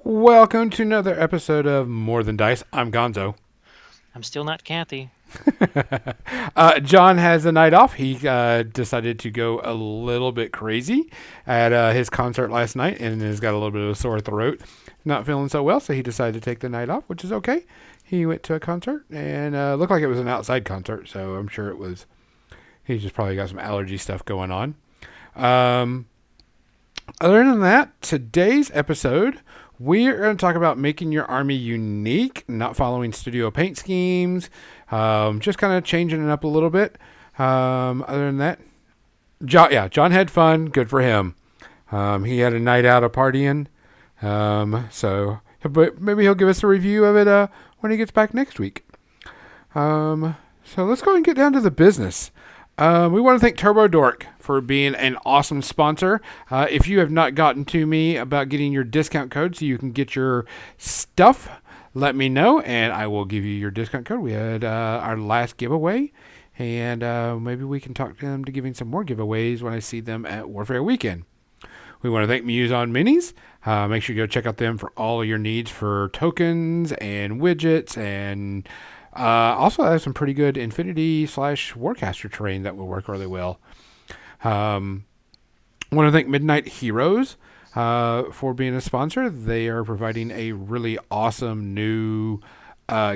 Welcome to another episode of More Than Dice. I'm Gonzo. I'm still not Kathy. John has the night off. He decided to go a little bit crazy at his concert last night and has got a little bit of a sore throat. Not feeling so well, so he decided to take the night off, which is okay. He went to a concert and looked like it was an outside concert, so I'm sure it was. He just probably got some allergy stuff going on. Um, Other than that, today's episode, we're going to talk about making your army unique, not following studio paint schemes, just kind of changing it up a little bit. Other than that, John had fun. Good for him. He had a night out of partying. But maybe he'll give us a review of it when he gets back next week. So let's go and get down to the business. We want to thank Turbo Dork for being an awesome sponsor. If you have not gotten to me about getting your discount code so you can get your stuff, let me know and I will give you your discount code. We had our last giveaway, and maybe we can talk to them to giving some more giveaways when I see them at Warfare Weekend. We want to thank Muse on Minis. Make sure you go check out them for all of your needs for tokens and widgets, and also I have some pretty good Infinity/Warcaster terrain that will work really well. Want to thank Midnight Heroes for being a sponsor. They are providing a really awesome new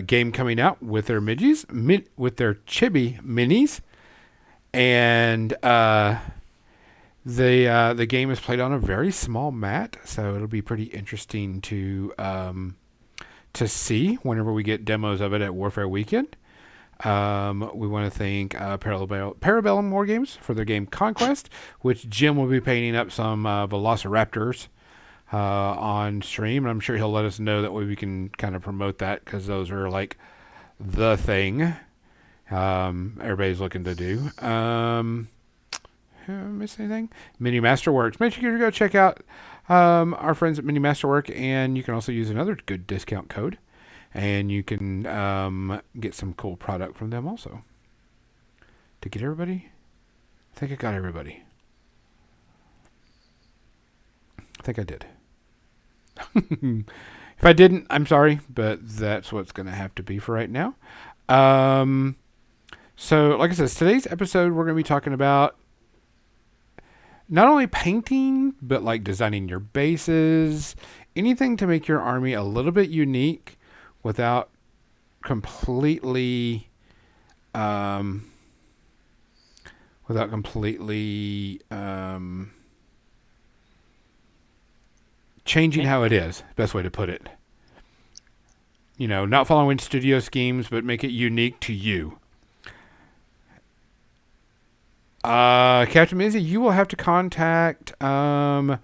game coming out with their with their chibi minis, and the game is played on a very small mat, so it'll be pretty interesting to see whenever we get demos of it at Warfare Weekend. We want to thank Parabellum War Games for their game Conquest, which Jim will be painting up some Velociraptors on stream. And I'm sure he'll let us know, that way we can kind of promote that, because those are like the thing everybody's looking to do. Miss anything? Mini Masterworks. Make sure you go check out our friends at Mini Masterwork, and you can also use another good discount code, and you can get some cool product from them also. To get everybody? I think I got everybody. I think I did. If I didn't, I'm sorry, but that's what's going to have to be for right now. So, like I said, today's episode, we're going to be talking about not only painting, but like designing your bases, anything to make your army a little bit unique without completely, changing how it is. Best way to put it. You know, not following studio schemes, but make it unique to you. Captain Mizzy, you will have to contact Turbo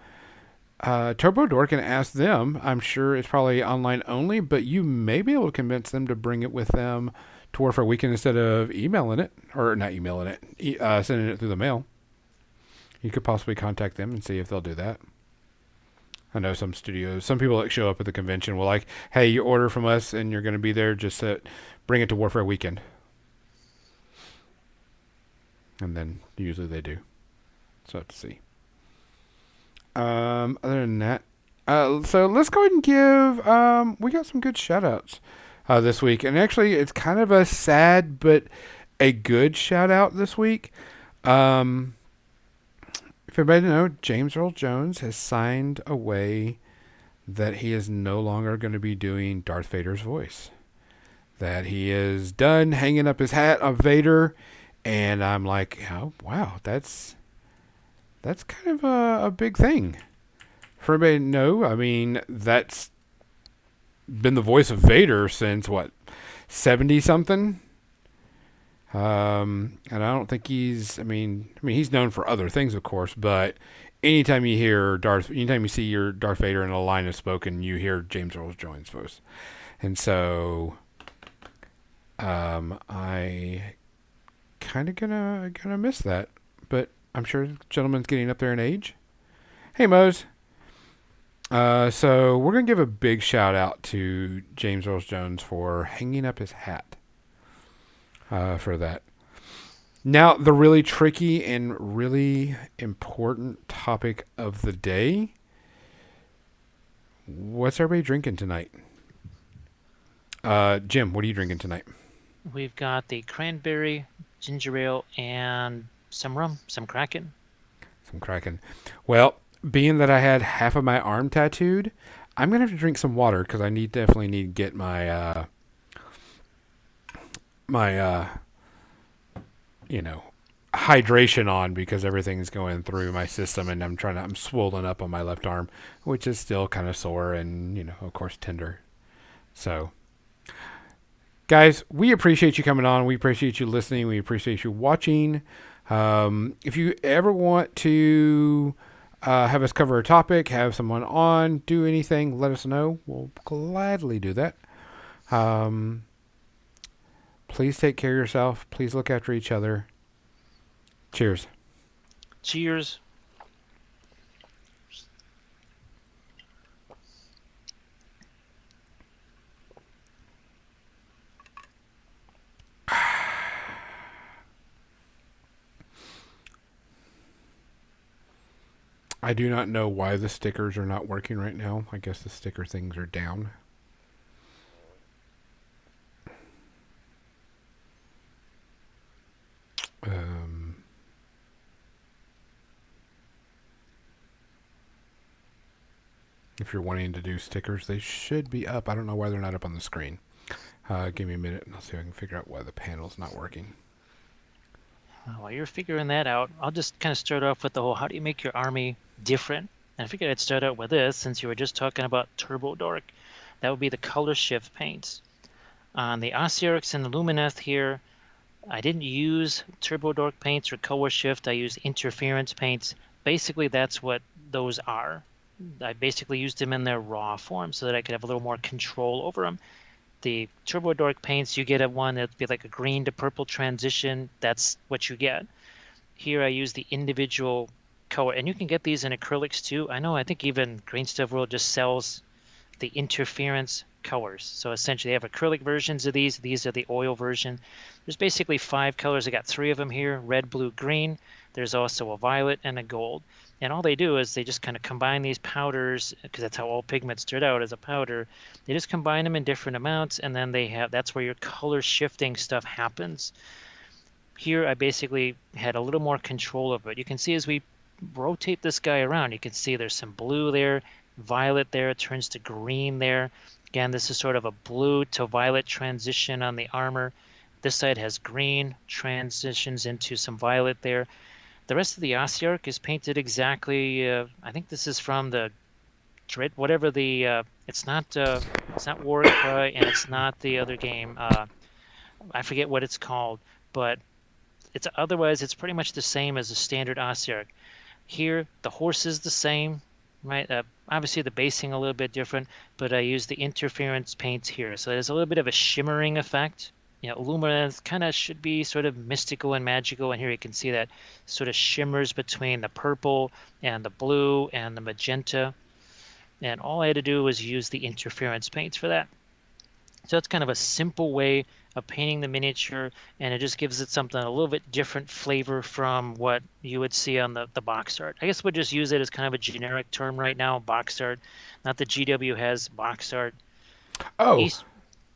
Dork and ask them. I'm sure it's probably online only, but you may be able to convince them to bring it with them to Warfare Weekend instead of emailing it, or not emailing it, sending it through the mail. You could possibly contact them and see if they'll do that. I know some studios, some people that show up at the convention will like, hey, you order from us and you're going to be there, just bring it to Warfare Weekend. And then usually they do. So have to see. Other than that, so let's go ahead and give, we got some good shout outs this week. And actually, it's kind of a sad but a good shout out this week. If everybody know, James Earl Jones has signed away that he is no longer going to be doing Darth Vader's voice. That he is done hanging up his hat of Vader. And I'm like, oh, wow, that's kind of a big thing. For everybody to know, I mean, that's been the voice of Vader since, 70-something? And I don't think he's, I mean, he's known for other things, of course, but anytime you see your Darth Vader in a line of spoken, you hear James Earl Jones' voice. And so, I kind of gonna miss that, but I'm sure the gentleman's getting up there in age. Hey, Mose. So we're gonna give a big shout out to James Earl Jones for hanging up his hat for that. Now, the really tricky and really important topic of the day What's everybody drinking tonight? Jim, what are you drinking tonight? We've got the cranberry, ginger ale, and some rum, some Kraken. Some Kraken. Well, being that I had half of my arm tattooed, I'm gonna have to drink some water because I definitely need to get my you know hydration on because everything's going through my system and I'm swollen up on my left arm, which is still kind of sore and of course tender. So guys, we appreciate you coming on. We appreciate you listening. We appreciate you watching. If you ever want to have us cover a topic, have someone on, do anything, let us know. We'll gladly do that. Please take care of yourself. Please look after each other. Cheers. Cheers. I do not know why the stickers are not working right now. I guess the sticker things are down. If you're wanting to do stickers, they should be up. I don't know why they're not up on the screen. Give me a minute and I'll see if I can figure out why the panel's not working. While you're figuring that out, I'll just kind of start off with the whole how do you make your army different? And I figured I'd start out with this since you were just talking about Turbo Dork. That would be the color shift paints. On the Osiarchs and the Lumineth here, I didn't use Turbo Dork paints or color shift. I used interference paints. Basically, that's what those are. I basically used them in their raw form so that I could have a little more control over them. The Turbo Dork paints, you get a one that'd be like a green to purple transition. That's what you get. Here I use the individual color, and you can get these in acrylics too. I think even Green Stuff World just sells the interference colors. So essentially they have acrylic versions of these. These are the oil version. There's basically 5 colors. I got 3 of them here, red, blue, green. There's also a violet and a gold. And all they do is they just kind of combine these powders, because that's how all pigments start out as a powder. They just combine them in different amounts, and then that's where your color shifting stuff happens. Here I basically had a little more control of it. You can see as we rotate this guy around, you can see there's some blue there, violet there, it turns to green there. Again, this is sort of a blue to violet transition on the armor. This side has green, transitions into some violet there. The rest of the Osiarch is painted exactly, I think this is from the Dread, whatever the, it's not Warcry and it's not the other game. I forget what it's called, but otherwise it's pretty much the same as a standard Osiarch. Here, the horse is the same, right? Obviously the basing a little bit different, but I use the interference paints here. So there's a little bit of a shimmering effect. Lumineth kind of should be sort of mystical and magical, and here you can see that sort of shimmers between the purple and the blue and the magenta. And all I had to do was use the interference paints for that. So it's kind of a simple way of painting the miniature, and it just gives it something a little bit different flavor from what you would see on the box art. I guess we'll just use it as kind of a generic term right now, box art. Not that GW has box art. Oh,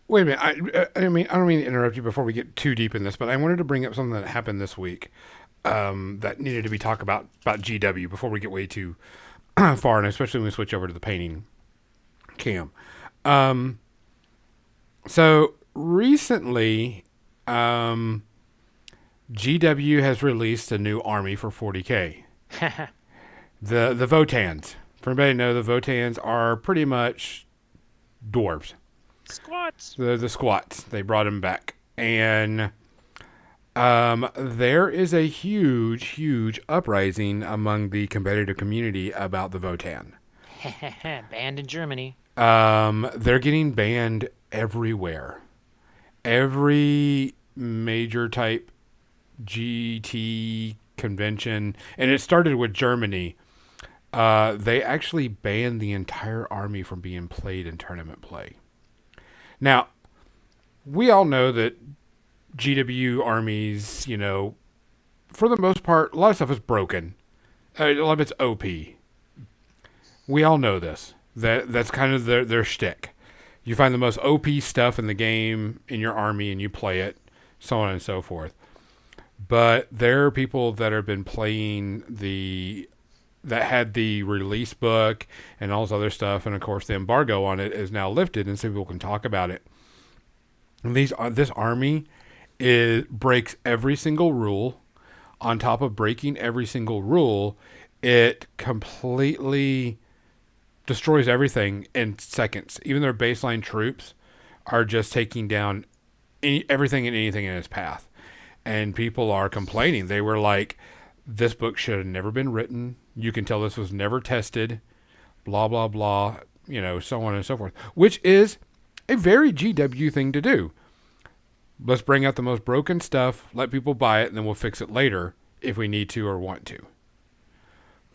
wait a minute. I don't mean to interrupt you before we get too deep in this, but I wanted to bring up something that happened this week that needed to be talked about GW before we get way too far, and especially when we switch over to the painting cam. So recently, GW has released a new army for 40K. The Votans. For anybody to know, the Votans are pretty much dwarves. Squats. The squats. They brought them back. And there is a huge uprising among the competitive community about the Votan. Banned in Germany. They're getting banned everywhere. Every major type GT convention, and it started with Germany. They actually banned the entire army from being played in tournament play. Now, we all know that GW armies, for the most part, a lot of stuff is broken. A lot of it's OP. We all know this. That's kind of their shtick. You find the most OP stuff in the game in your army and you play it, so on and so forth. But there are people that have been playing that had the release book and all this other stuff, and of course the embargo on it is now lifted, and so people can talk about it. And this army breaks every single rule. On top of breaking every single rule, it completely destroys everything in seconds. Even their baseline troops are just taking down everything and anything in its path. And people are complaining. They were like, this book should have never been written. You can tell this was never tested. Blah, blah, blah. So on and so forth. Which is a very GW thing to do. Let's bring out the most broken stuff, let people buy it, and then we'll fix it later if we need to or want to.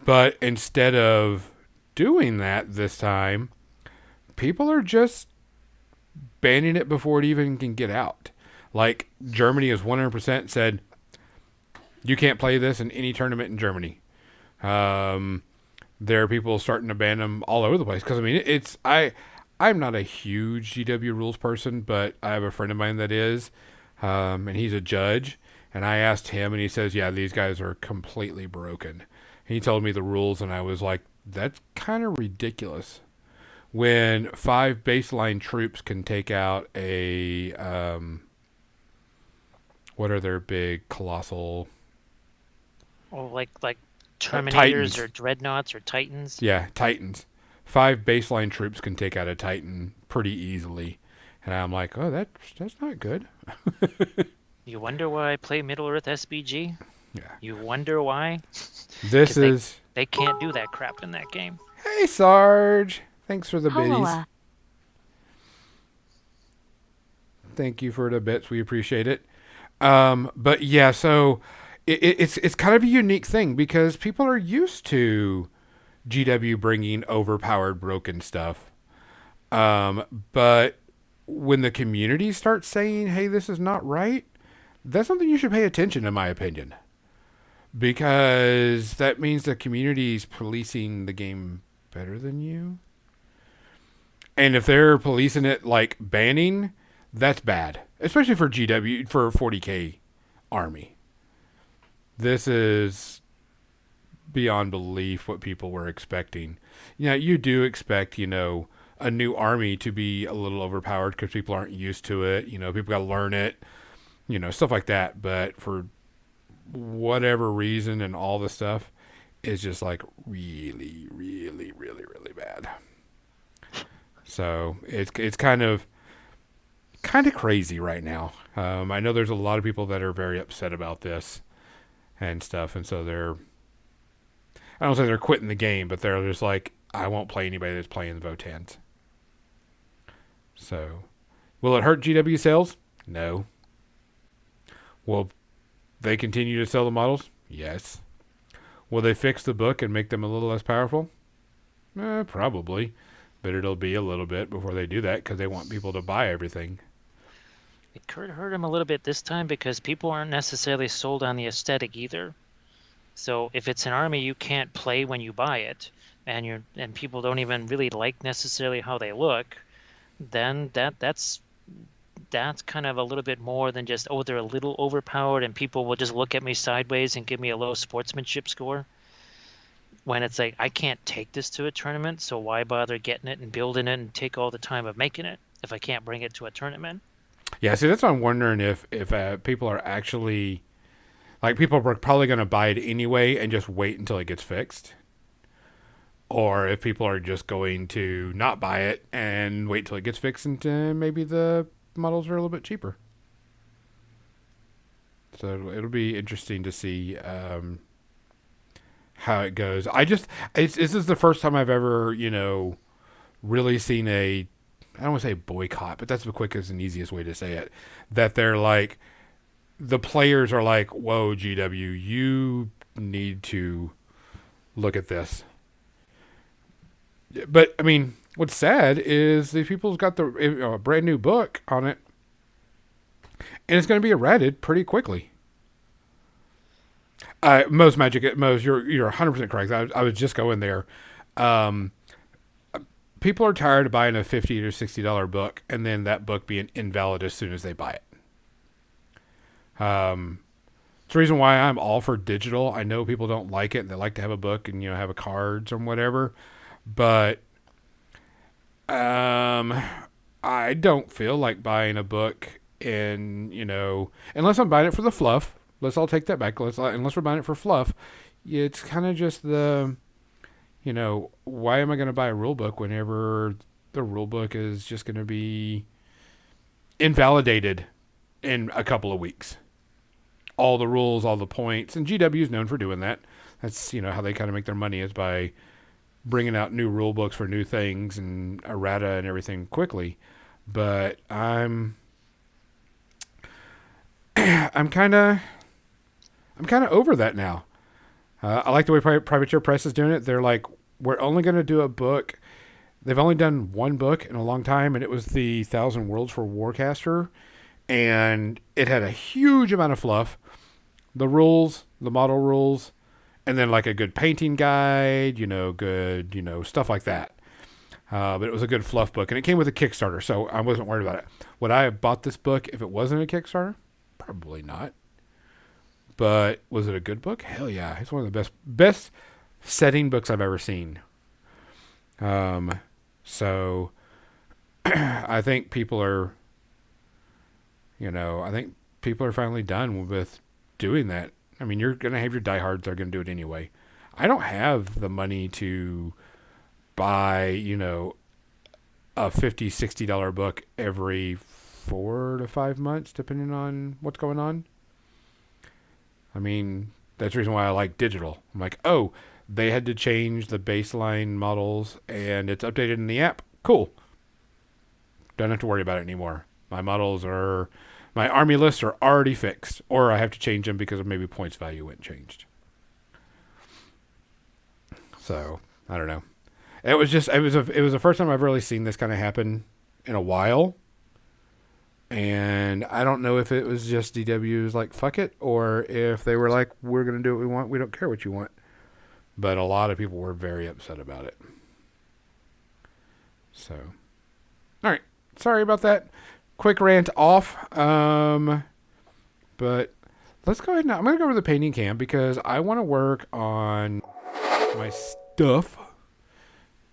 But instead of doing that this time, people are just banning it before it even can get out. Like, Germany is 100% said, you can't play this in any tournament in Germany. There are people starting to ban them all over the place. Because, I mean, I'm not a huge GW rules person, but I have a friend of mine that is, and he's a judge. And I asked him, and he says, yeah, these guys are completely broken. He told me the rules, and I was like, that's kind of ridiculous. When 5 baseline troops can take out a, what are their big colossal? Oh, like Terminators Titans. or Dreadnoughts or Titans. Yeah, Titans. 5 baseline troops can take out a Titan pretty easily. And I'm like, oh, that's not good. You wonder why I play Middle Earth SBG? Yeah. You wonder why? This is... They can't do that crap in that game. Hey, Sarge. Thanks for the biddies. Hola. Thank you for the bits. We appreciate it. But yeah, so it's kind of a unique thing because people are used to GW bringing overpowered, broken stuff. But when the community starts saying, hey, this is not right, that's something you should pay attention to, in my opinion. Because that means the community's policing the game better than you. And if they're policing it like banning, that's bad. Especially for GW, for 40k army. This is beyond belief what people were expecting. You do expect, a new army to be a little overpowered because people aren't used to it. People got to learn it, stuff like that. But for whatever reason and all the stuff is just like really, really, really, really bad. So it's kind of crazy right now. I know there's a lot of people that are very upset about this and stuff, and so I don't say they're quitting the game, but they're just like, I won't play anybody that's playing the Votans. So, will it hurt GW sales? No. Will they continue to sell the models? Yes. Will they fix the book and make them a little less powerful? Probably. But it'll be a little bit before they do that because they want people to buy everything. It could hurt them a little bit this time because people aren't necessarily sold on the aesthetic either. So if it's an army you can't play when you buy it, and people don't even really like necessarily how they look, then that's kind of a little bit more than just, oh, they're a little overpowered and people will just look at me sideways and give me a low sportsmanship score. When it's like, I can't take this to a tournament, so why bother getting it and building it and take all the time of making it if I can't bring it to a tournament? Yeah, see, that's what I'm wondering if people are actually, like, people are probably going to buy it anyway and just wait until it gets fixed. Or if people are just going to not buy it and wait till it gets fixed and maybe the models are a little bit cheaper. So it'll be interesting to see how it goes. This is the first time I've ever, really seen I don't want to say boycott, but that's the quickest and easiest way to say it. That they're like, the players are like, whoa, GW, you need to look at this. But, I mean, what's sad is these people's got a brand new book on it, and it's going to be errated pretty quickly. Most, you're 100% correct. I was just going there. people are tired of buying a $50 or $60 book and then that book being invalid as soon as they buy it. It's the reason why I'm all for digital. I know people don't like it. They like to have a book and, have a cards or whatever. But I don't feel like buying a book and, unless I'm buying it for the fluff. Let's all take that back. Unless we're buying it for fluff, it's kind of just why am I going to buy a rule book whenever the rule book is just going to be invalidated in a couple of weeks? All the rules, all the points, and GW is known for doing that. That's, how they kind of make their money is by bringing out new rule books for new things and errata and everything quickly. But I'm kind of over that now. I like the way Privateer Press is doing it. They're like, we're only going to do a book. They've only done one book in a long time, and it was the 1,000 Worlds for Warcaster. And it had a huge amount of fluff. The rules, the model rules, and then like a good painting guide, good, stuff like that. But it was a good fluff book, and it came with a Kickstarter, so I wasn't worried about it. Would I have bought this book if it wasn't a Kickstarter? Probably not. But was it a good book? Hell yeah. It's one of the best setting books I've ever seen. So I think people are, finally done with doing that. I mean, you're going to have your diehards that are going to do it anyway. I don't have the money to buy, a $50, $60 book every 4 to 5 months, depending on what's going on. I mean, that's the reason why I like digital. I'm like, oh, they had to change the baseline models and it's updated in the app. Cool. Don't have to worry about it anymore. My army lists are already fixed, or I have to change them because of maybe points value went changed. So, I don't know. It was the first time I've really seen this kind of happen in a while. And I don't know if it was just DW's like, fuck it, or if they were like, we're going to do what we want. We don't care what you want. But a lot of people were very upset about it. So, all right. Sorry about that. Quick rant off. But let's go ahead now. I'm going to go over the painting cam because I want to work on my stuff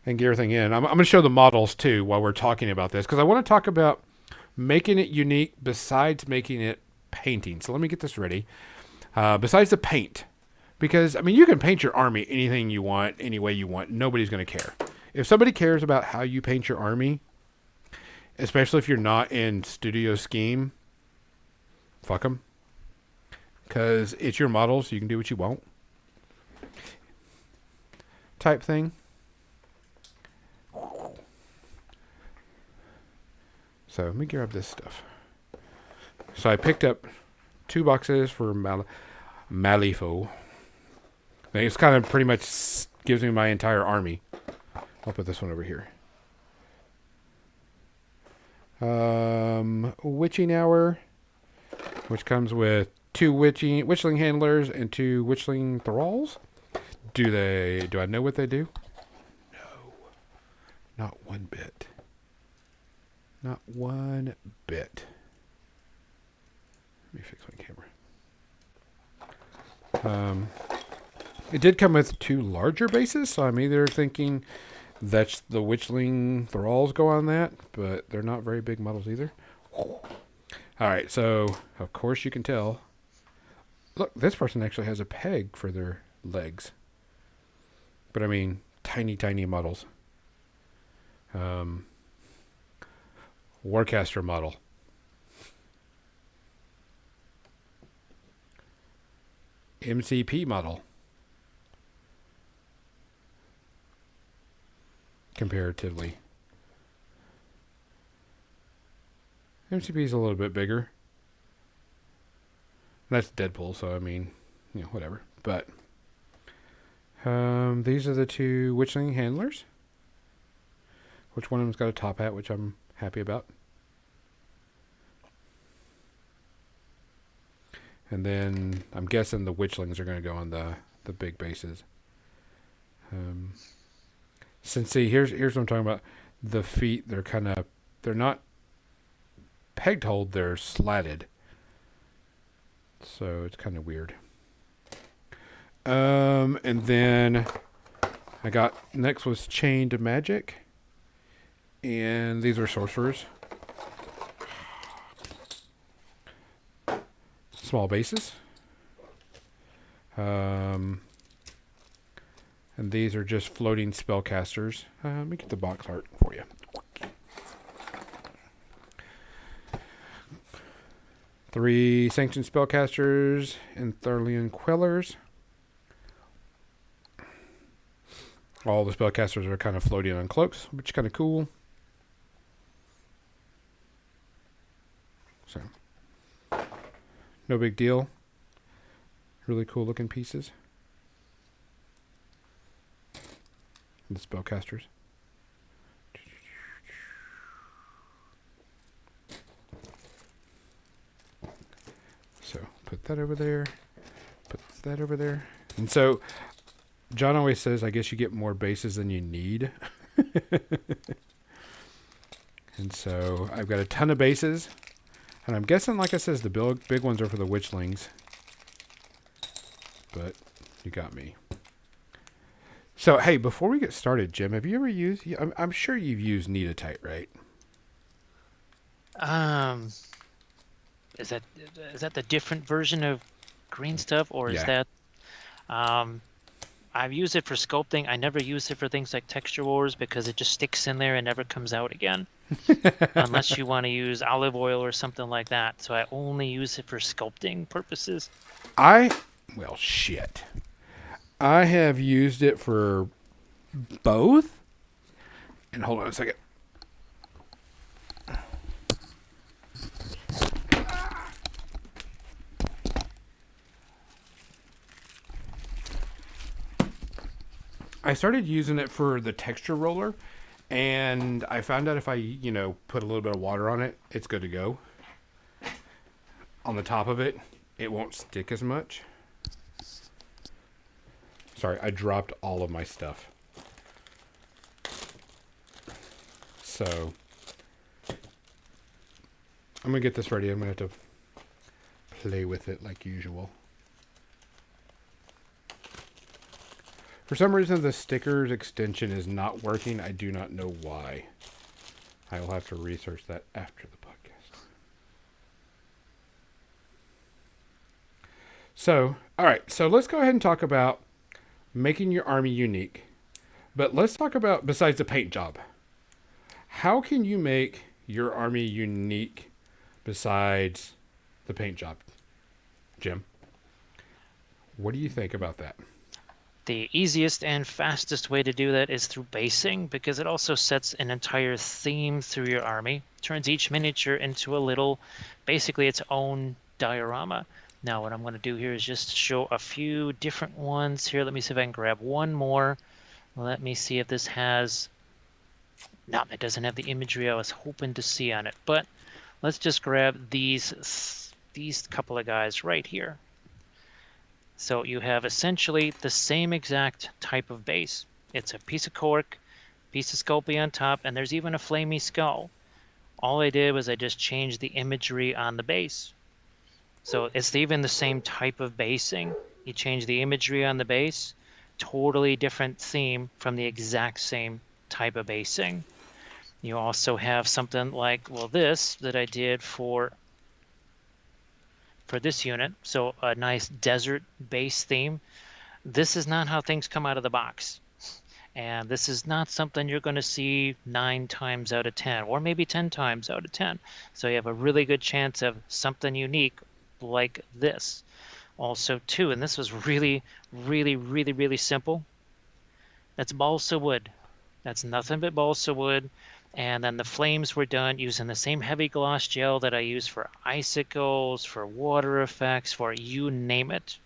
and get everything in. I'm going to show the models too while we're talking about this because I want to talk about making it unique besides making it painting. So let me get this ready. Besides the paint. Because, I mean, you can paint your army anything you want, any way you want. Nobody's going to care. If somebody cares about how you paint your army, especially if you're not in studio scheme, fuck them. Because it's your models. You can do what you want. Type thing. So let me grab this stuff. So I picked up 2 boxes for Malifaux. It's kind of pretty much gives me my entire army. I'll put this one over here. Witching Hour, which comes with 2 witchling handlers and 2 witchling thralls. Do I know what they do? No. Not one bit. Not one bit. Let me fix my camera. It did come with 2 larger bases, so I'm either thinking that's the witchling thralls go on that, but they're not very big models either. Alright, so of course you can tell. Look, this person actually has a peg for their legs. But I mean, tiny, tiny models. Warcaster model. MCP model. Comparatively. MCP is a little bit bigger. That's Deadpool, so I mean, whatever. But these are the 2 witchling handlers. Which one of them's got a top hat, which I'm happy about. And then I'm guessing the witchlings are going to go on the big bases. Since see, here's what I'm talking about. the feet, they're not pegged hold, they're slatted. So it's kind of weird. And then I got next was Chained Magic, and these are sorcerers. Small bases. And these are just floating spellcasters. Let me get the box art for you. 3 sanctioned spellcasters and Thurlian Quellers. All the spellcasters are kind of floating on cloaks, which is kind of cool. So, no big deal. Really cool looking pieces. The spellcasters. So, put that over there. Put that over there. And so, John always says, I guess you get more bases than you need. And so, I've got a ton of bases. And I'm guessing, like I says, the big ones are for the witchlings. But you got me. So, hey, before we get started, Jim, have you ever used... I'm sure you've used Neatite, right? Is that the different version of green stuff, or is Yeah. that... I've used it for sculpting. I never use it for things like texture wars because it just sticks in there and never comes out again. Unless you want to use olive oil or something like that. So I only use it for sculpting purposes. Well, shit. I have used it for both. And hold on a second. I started using it for the texture roller, and I found out if I, put a little bit of water on it, it's good to go. On the top of it, it won't stick as much. Sorry, I dropped all of my stuff. So, I'm going to get this ready. I'm going to have to play with it like usual. For some reason, the stickers extension is not working. I do not know why. I will have to research that after the podcast. So, all right. So let's go ahead and talk about making your army unique. But let's talk about, besides the paint job, how can you make your army unique besides the paint job? Jim, what do you think about that? The easiest and fastest way to do that is through basing, because it also sets an entire theme through your army, turns each miniature into a little, basically its own diorama. Now what I'm going to do here is just show a few different ones here. Let me see if I can grab one more. Let me see if this has... No, it doesn't have the imagery I was hoping to see on it, but let's just grab these couple of guys right here. So you have essentially the same exact type of base. It's a piece of cork, piece of Sculpey on top, and there's even a flamey skull. All I did was I just changed the imagery on the base. So it's even the same type of basing. You change the imagery on the base, totally different theme from the exact same type of basing. You also have something like, well, this that I did for this unit. So a nice desert base theme. This is not how things come out of the box. And this is not something you're going to see 9 times out of 10, or maybe 10 times out of 10. So you have a really good chance of something unique like this. Also, too, and this was really, really, really, really simple. That's balsa wood. That's nothing but balsa wood. And then the flames were done using the same heavy gloss gel that I use for icicles, for water effects, for you name it.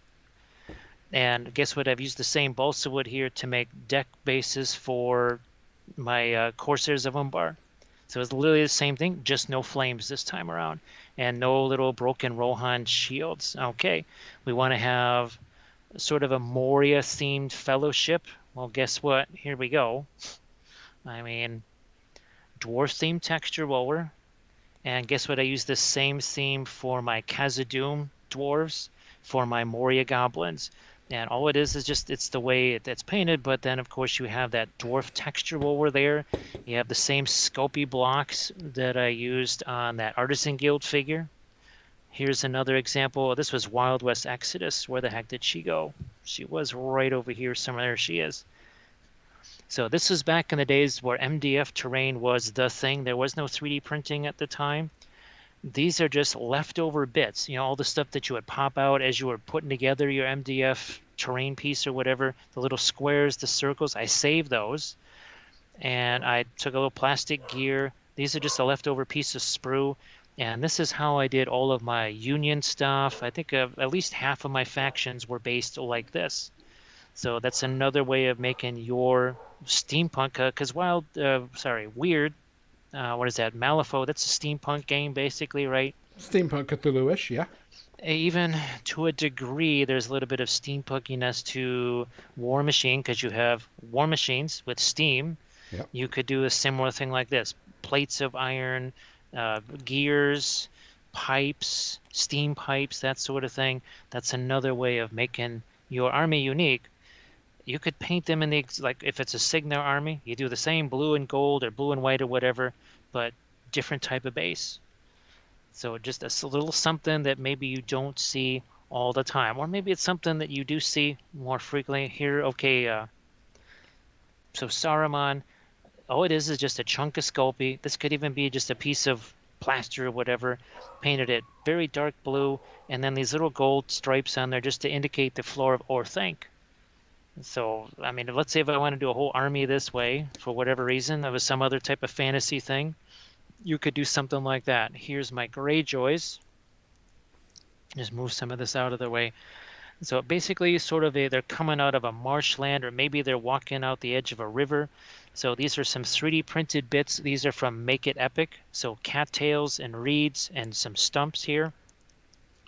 And guess what? I've used the same balsa wood here to make deck bases for my Corsairs of Umbar. So it's literally the same thing, just no flames this time around. And no little broken Rohan shields. Okay, we want to have sort of a Moria-themed fellowship. Well, guess what? Here we go. I mean... dwarf theme texture roller. And guess what? I use the same theme for my Khazad-dûm dwarves, for my Moria goblins. And all it is just it's the way it's painted, but then of course you have that dwarf texture over there. You have the same Sculpey blocks that I used on that Artisan Guild figure. Here's another example. This was Wild West Exodus. Where the heck did she go? She was right over here somewhere. There she is. So this was back in the days where MDF terrain was the thing. There was no 3D printing at the time. These are just leftover bits, all the stuff that you would pop out as you were putting together your MDF terrain piece or whatever, the little squares, the circles. I saved those and I took a little plastic gear. These are just a leftover piece of sprue. And this is how I did all of my Union stuff. I think at least half of my factions were based like this. So that's another way of making your steampunk, because Weird, what is that? Malifaux, that's a steampunk game basically, right? Steampunk Cthulhu-ish, yeah. Even to a degree, there's a little bit of steampunkiness to War Machine because you have War Machines with steam. Yep. You could do a similar thing like this: plates of iron, gears, pipes, steam pipes, that sort of thing. That's another way of making your army unique. You could paint them in like if it's a Signar army, you do the same blue and gold or blue and white or whatever, but different type of base. So just a little something that maybe you don't see all the time, or maybe it's something that you do see more frequently here. Okay, so Saruman, all it is just a chunk of Sculpey. This could even be just a piece of plaster or whatever, painted it very dark blue, and then these little gold stripes on there just to indicate the floor of Orthanc. So, I mean, let's say if I want to do a whole army this way, for whatever reason, that was some other type of fantasy thing, you could do something like that. Here's my Greyjoys. Just move some of this out of the way. So basically, sort of they're coming out of a marshland, or maybe they're walking out the edge of a river. So these are some 3D printed bits. These are from Make It Epic. So cattails and reeds and some stumps here.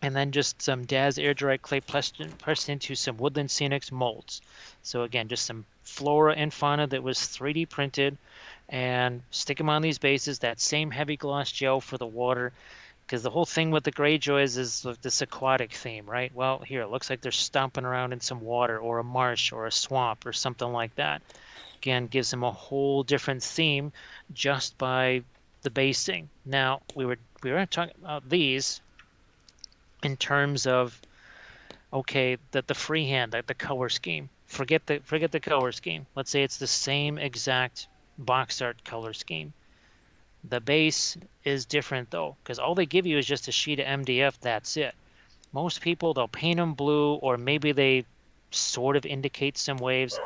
And then just some Daz air dried clay pressed into some Woodland Scenics molds. So again, just some flora and fauna that was 3D printed, and stick them on these bases. That same heavy gloss gel for the water, because the whole thing with the Greyjoys is this aquatic theme, right? Well, here it looks like they're stomping around in some water or a marsh or a swamp or something like that. Again, gives them a whole different theme just by the basing. Now we were talking about these in terms of, okay, that the freehand, like the color scheme. Forget the color scheme. Let's say it's the same exact box art color scheme. The base is different though, because all they give you is just a sheet of MDF. That's it. Most people, they'll paint them blue, or maybe they sort of indicate some waves.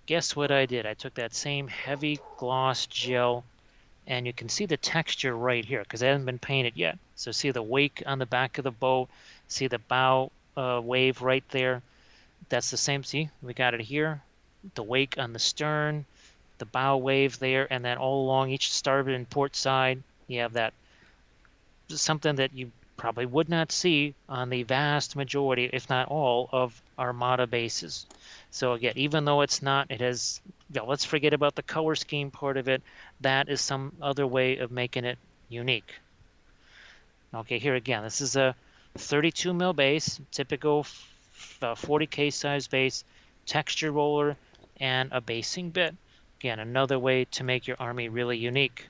Guess what I did? I took that same heavy gloss gel, and you can see the texture right here because it hasn't been painted yet. So see the wake on the back of the boat, see the bow wave right there. That's the same. See, we got it here. The wake on the stern, the bow wave there, and then all along each starboard and port side, you have that, something that you probably would not see on the vast majority, if not all, of Armada bases. So again, even though it's not, it has, let's forget about the color scheme part of it. That is some other way of making it unique. Okay, here again, this is a 32 mil base, typical 40K size base, texture roller, and a basing bit. Again, another way to make your army really unique.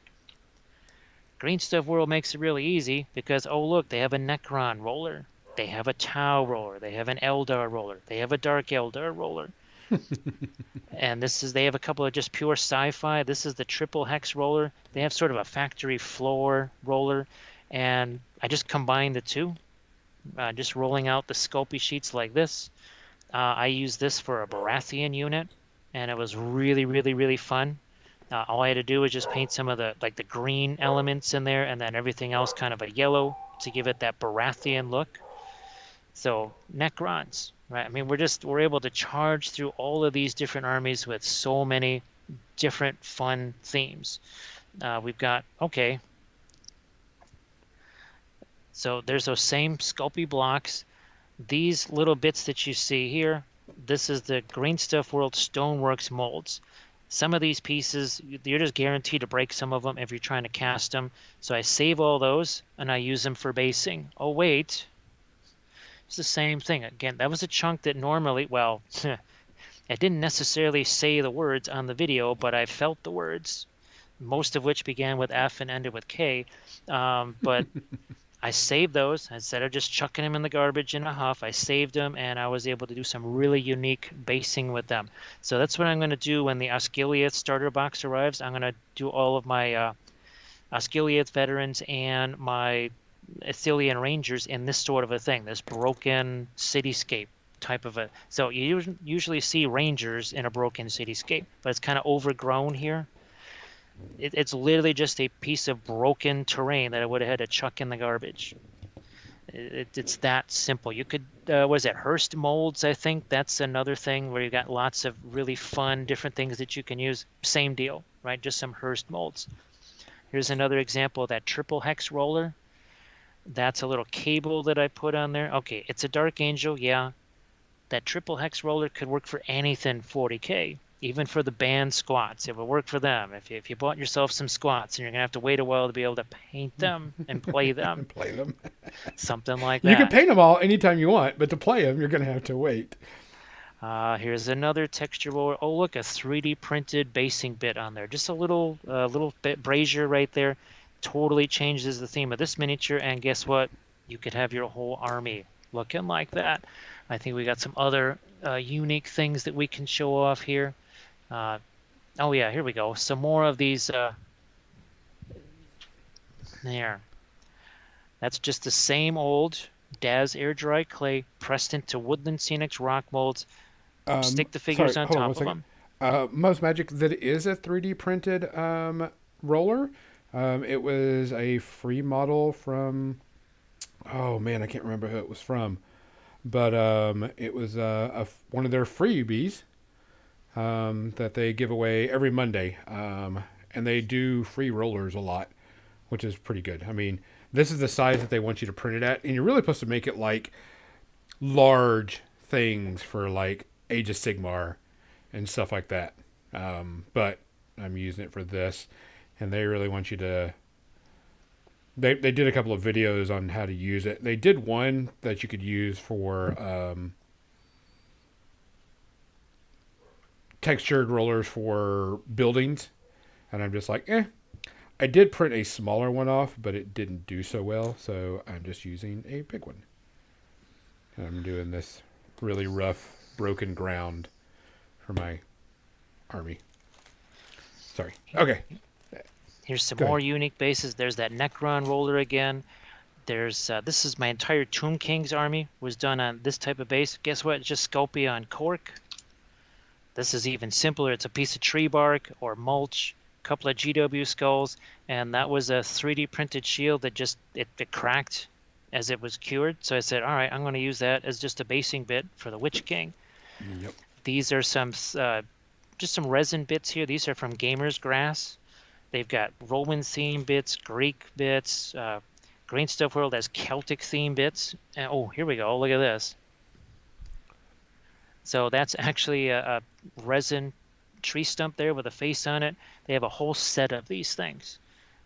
Green Stuff World makes it really easy because, oh look, they have a Necron roller, they have a Tau roller, they have an Eldar roller, they have a Dark Eldar roller. And they have a couple of just pure sci-fi. This is the triple hex roller. They have sort of a factory floor roller, and I just combined the two, just rolling out the Sculpey sheets like this. I used this for a Baratheon unit, and it was really, really, really fun. All I had to do was just paint some of the green elements in there, and then everything else kind of a yellow to give it that Baratheon look. So Necrons, right? I mean, we're able to charge through all of these different armies with so many different fun themes. We've got, okay, so there's those same Sculpey blocks. These little bits that you see here, this is the Green Stuff World Stoneworks molds. Some of these pieces, you're just guaranteed to break some of them if you're trying to cast them. So I save all those and I use them for basing. Oh, wait. It's the same thing. Again, that was a chunk that normally, well, I didn't necessarily say the words on the video, but I felt the words, most of which began with F and ended with K. But I saved those instead of just chucking them in the garbage in a huff. I saved them and I was able to do some really unique basing with them. So that's what I'm going to do when the Osgiliath starter box arrives. I'm going to do all of my Osgiliath veterans and my Ithilien Rangers in this sort of a thing, this broken cityscape type of a. So you usually see Rangers in a broken cityscape, but it's kind of overgrown here. It's literally just a piece of broken terrain that I would have had to chuck in the garbage. It's that simple. You could, what is it, Hearst molds, I think. That's another thing where you got lots of really fun, different things that you can use. Same deal, right? Just some Hearst molds. Here's another example of that triple hex roller. That's a little cable that I put on there. Okay, it's a Dark Angel, yeah. That triple hex roller could work for anything 40K, even for the band squats. It would work for them. If you bought yourself some squats and you're going to have to wait a while to be able to paint them and play them, And play them. something like You can that. paint them all anytime you want, but to play them, you're going to have to wait. Here's another texture roller. Oh, look, a 3D printed basing bit on there. Just a little bit brazier right there. Totally changes the theme of this miniature. And guess what? You could have your whole army looking like that. I think we got some other unique things that we can show off here. Uh, oh yeah, here we go. Some more of these. There. That's just the same old Daz air dry clay pressed into Woodland Scenics rock molds. Stick the Sorry, figures on hold on one top of second. them. Most Magic, that is a 3D printed roller. It was a free model from, oh man, I can't remember who it was from. But it was one of their freebies that they give away every Monday. And they do free rollers a lot, which is pretty good. I mean, this is the size that they want you to print it at, and you're really supposed to make it like large things for like Age of Sigmar and stuff like that. But I'm using it for this, and they really want you to. They did a couple of videos on how to use it. They did one that you could use for textured rollers for buildings, and I'm just like, eh. I did print a smaller one off, but it didn't do so well, so I'm just using a big one. And I'm doing this really rough, broken ground for my army. Sorry. Okay. Here's some Go more ahead. unique bases. There's that Necron roller again. There's this is my entire Tomb King's army was done on this type of base. Guess what? It's just Sculpey on cork. This is even simpler. It's a piece of tree bark or mulch, a couple of GW skulls, and that was a 3D printed shield that just it cracked as it was cured. So I said, all right, I'm going to use that as just a basing bit for the Witch King. Yep. These are some just some resin bits here. These are from Gamer's Grass. They've got Roman theme bits, Greek bits. Green Stuff World has Celtic theme bits. And, oh, here we go. Look at this. So that's actually a resin tree stump there with a face on it. They have a whole set of these things.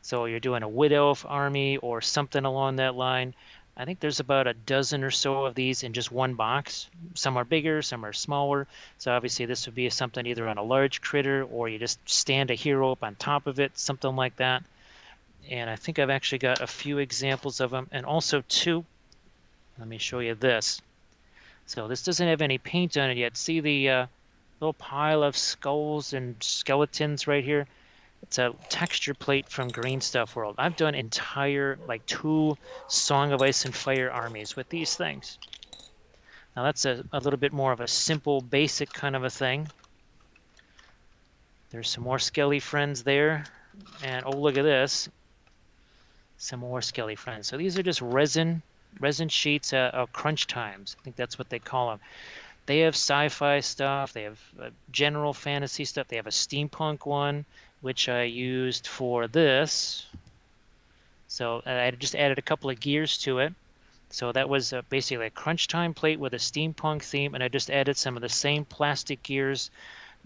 So you're doing a Wood Elf army or something along that line. I think there's about a dozen or so of these in just one box. Some are bigger, some are smaller. So obviously this would be something either on a large critter or you just stand a hero up on top of it, something like that. And I think I've actually got a few examples of them. And also two, let me show you this. So this doesn't have any paint on it yet. See the little pile of skulls and skeletons right here? It's a texture plate from Green Stuff World. I've done entire, like 2 Song of Ice and Fire armies with these things. Now that's a little bit more of a simple, basic kind of a thing. There's some more Skelly friends there. And oh, look at this. Some more Skelly friends. So these are just resin sheets of crunch times. I think that's what they call them. They have sci-fi stuff. They have general fantasy stuff. They have a steampunk one, which I used for this. So I just added a couple of gears to it. So that was basically a crunch time plate with a steampunk theme, and I just added some of the same plastic gears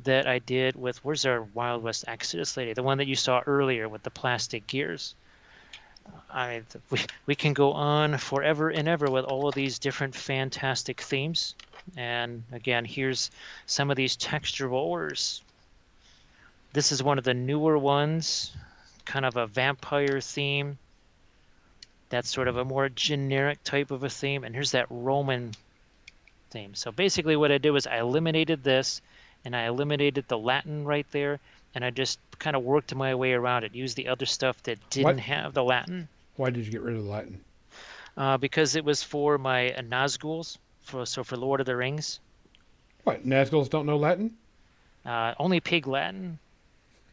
that I did with, where's our Wild West Exodus lady? The one that you saw earlier with the plastic gears. I mean, we can go on forever and ever with all of these different fantastic themes. And again, here's some of these texture rollers. This is one of the newer ones, kind of a vampire theme. That's sort of a more generic type of a theme. And here's that Roman theme. So basically what I did was I eliminated this and I eliminated the Latin right there. And I just kind of worked my way around it, used the other stuff that didn't What? have the Latin. Why did you get rid of the Latin? Because it was for my Nazguls, for Lord of the Rings. What? Nazguls don't know Latin? Only Pig Latin.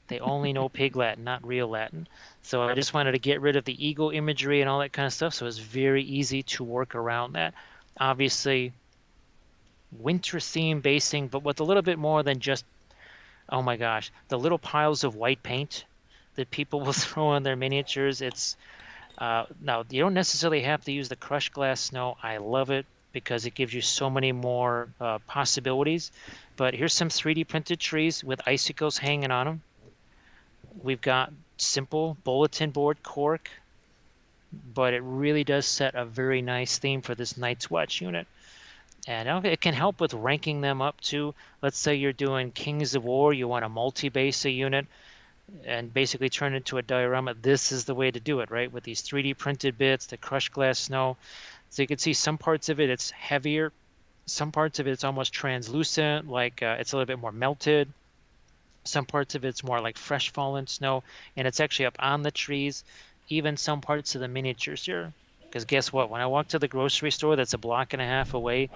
They only know Pig Latin, not real Latin. So I just wanted to get rid of the ego imagery and all that kind of stuff. So it was very easy to work around that. Obviously, winter theme basing, but with a little bit more than just, oh my gosh, the little piles of white paint that people will throw on their miniatures. It's now you don't necessarily have to use the crushed glass snow. I love it because it gives you so many more possibilities. But here's some 3D printed trees with icicles hanging on them. We've got simple bulletin board cork, but it really does set a very nice theme for this Night's Watch unit. And it can help with ranking them up too. Let's say you're doing Kings of War, you want a multi-base unit and basically turn it into a diorama. This is the way to do it, right? With these 3D printed bits, the crushed glass snow. So you can see some parts of it, it's heavier. Some parts of it, it's almost translucent, like it's a little bit more melted. Some parts of it's more like fresh fallen snow, and it's actually up on the trees. Even some parts of the miniatures here. Because guess what? When I walk to the grocery store that's a block and a half away,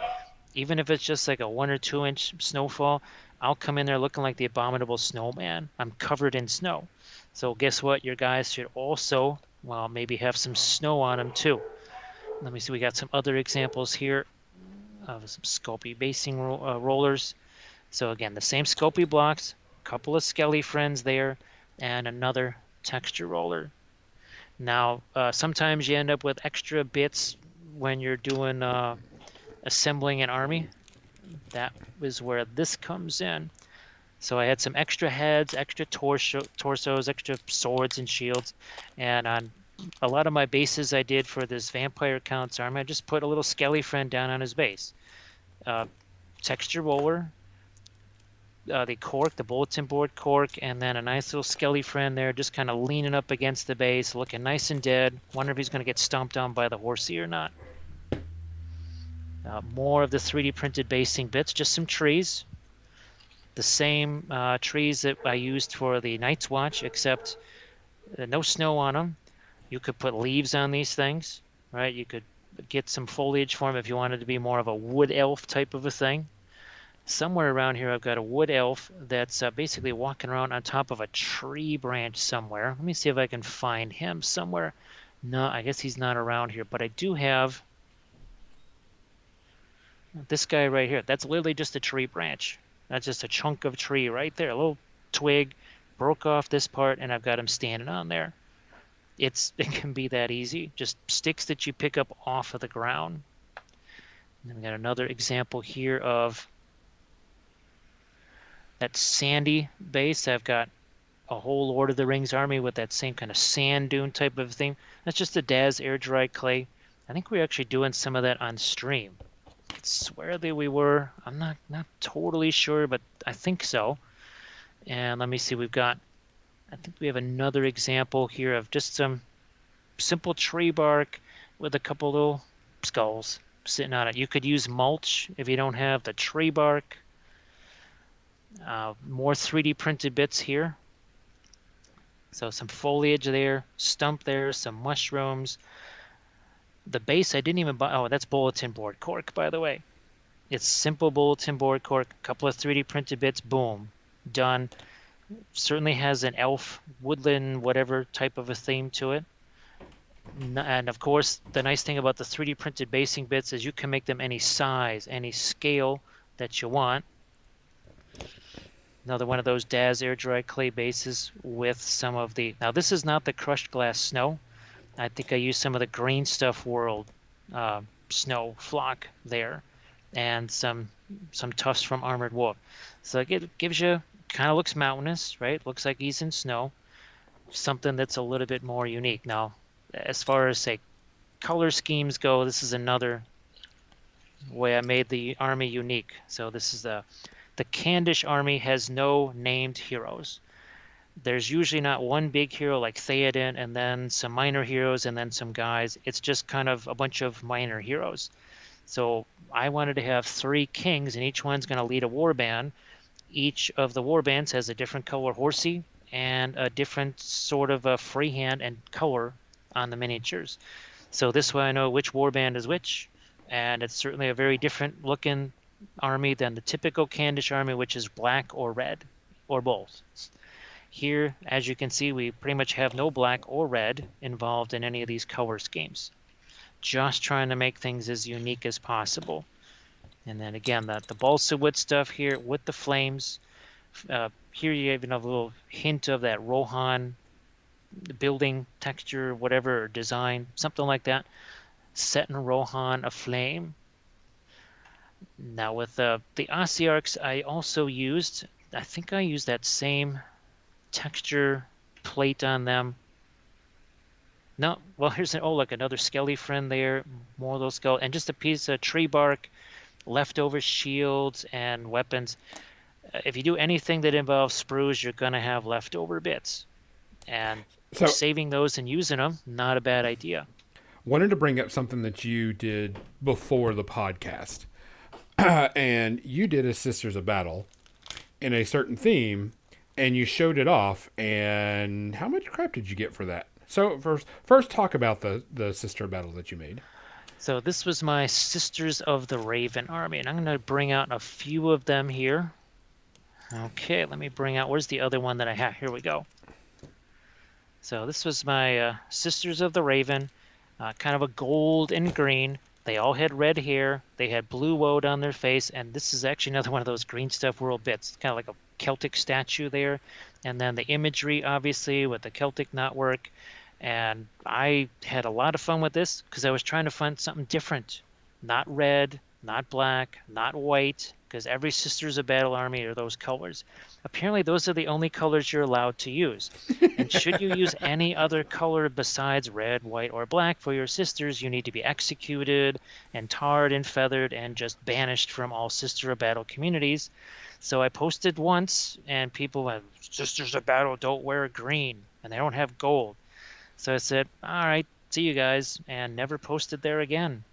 even if it's just like a 1 or 2 inch snowfall, I'll come in there looking like the abominable snowman. I'm covered in snow. So guess what? Your guys should also, well, maybe have some snow on them too. Let me see. We got some other examples here of some Sculpey basing rollers. So again, the same Sculpey blocks, a couple of Skelly friends there, and another texture roller. Now, sometimes you end up with extra bits when you're doing assembling an army. That was where this comes in. So I had some extra heads, extra torsos, extra swords and shields, and on a lot of my bases I did for this Vampire Count's army, I just put a little Skelly friend down on his base. Texture roller, the cork, the bulletin board cork, and then a nice little Skelly friend there, just kind of leaning up against the base, looking nice and dead. Wonder if he's going to get stomped on by the horsey or not. More of the 3D printed basing bits, just some trees. The same trees that I used for the Night's Watch, except no snow on them. You could put leaves on these things, right? You could get some foliage for them if you wanted to be more of a wood elf type of a thing. Somewhere around here, I've got a wood elf that's basically walking around on top of a tree branch somewhere. Let me see if I can find him somewhere. No, I guess he's not around here, but I do have this guy right here. That's literally just a tree branch. That's just a chunk of tree right there. A little twig broke off this part, and I've got him standing on there. It can be that easy. Just sticks that you pick up off of the ground. And then we got another example here of that sandy base. I've got a whole Lord of the Rings army with that same kind of sand dune type of thing. That's just a Daz air dry clay. I think we're actually doing some of that on stream. I swear that we were. I'm not totally sure, but I think so. And let me see. I think we have another example here of just some simple tree bark with a couple little skulls sitting on it. You could use mulch if you don't have the tree bark. More 3D printed bits here. So some foliage there, stump there, some mushrooms. The base I didn't even buy. Oh, that's bulletin board cork, by the way. It's simple bulletin board cork, a couple of 3D printed bits, boom, done. Certainly has an elf, woodland, whatever type of a theme to it. And of course, the nice thing about the 3D printed basing bits is you can make them any size, any scale that you want. Another one of those Daz air dry clay bases with some of the. Now, this is not the crushed glass snow. I think I used some of the Green Stuff World snow flock there. and some tufts from armored wolf. So it gives you kind of looks mountainous, right? Looks like he's in snow. Something that's a little bit more unique. Now, as far as say color schemes go, this is another way I made the army unique. So this is the Candish army has no named heroes. There's usually not one big hero like Theoden and then some minor heroes and then some guys. It's just kind of a bunch of minor heroes. So I wanted to have three kings, and each one's going to lead a war band. Each of the war bands has a different color horsey and a different sort of a freehand and color on the miniatures. So this way I know which war band is which, and it's certainly a very different looking army than the typical Candish army, which is black or red, or both. Here, as you can see, we pretty much have no black or red involved in any of these color schemes. Just trying to make things as unique as possible. And then again, the balsa wood stuff here with the flames. Here you even have a little hint of that Rohan building texture, whatever, or design, something like that. Set in Rohan aflame. Now with the Osiarchs, I think I used that same texture plate on them. No, well, look, another skelly friend there, more of those skull, and just a piece of tree bark, leftover shields and weapons. If you do anything that involves sprues, you're going to have leftover bits. And So, saving those and using them, not a bad idea. wanted to bring up something that you did before the podcast. And you did a Sisters of Battle in a certain theme, and you showed it off. And how much crap did you get for that? So first talk about the Sister Battle that you made. So this was my Sisters of the Raven army, and I'm going to bring out a few of them here. Okay, let me bring out, where's the other one that I have? Here we go. So this was my Sisters of the Raven, kind of a gold and green. They all had red hair. They had blue woad on their face, and this is actually another one of those Green Stuff World bits, kind of like a Celtic statue there. And then the imagery, obviously, with the Celtic knotwork. And I had a lot of fun with this because I was trying to find something different. Not red, not black, not white, because every Sisters of Battle army are those colors. Apparently, those are the only colors you're allowed to use. And should you use any other color besides red, white, or black for your sisters, you need to be executed and tarred and feathered and just banished from all Sister of Battle communities. So I posted once, and people went, Sisters of Battle don't wear green, and they don't have gold. So I said, all right, see you guys, and never posted there again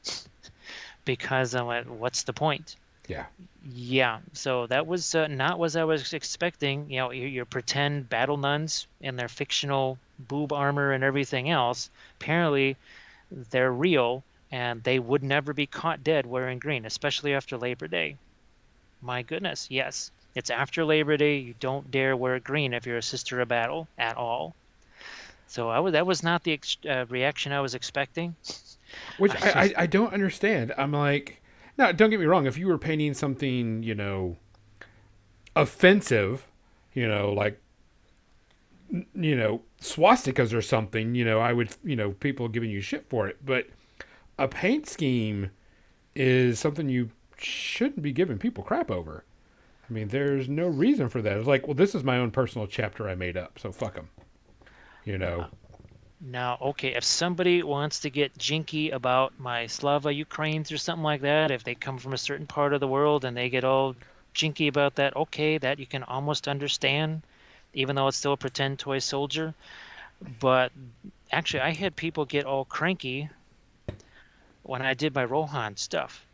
because I went, what's the point? Yeah. Yeah, so that was not what I was expecting. You know, your pretend battle nuns in their fictional boob armor and everything else. Apparently, they're real, and they would never be caught dead wearing green, especially after Labor Day. My goodness, yes. It's after Labor Day. You don't dare wear green if you're a Sister of Battle at all. So that was not the reaction I was expecting. Which I don't understand. I'm like, now, don't get me wrong. If you were painting something, offensive, like, swastikas or something, I would, people giving you shit for it. But a paint scheme is something you shouldn't be giving people crap over. I mean, there's no reason for that. It's like, well, this is my own personal chapter I made up, so fuck them. You know. Now, okay, if somebody wants to get jinky about my Slava Ukraines or something like that, if they come from a certain part of the world and they get all jinky about that, okay, that you can almost understand, even though it's still a pretend toy soldier. But actually, I had people get all cranky when I did my Rohan stuff.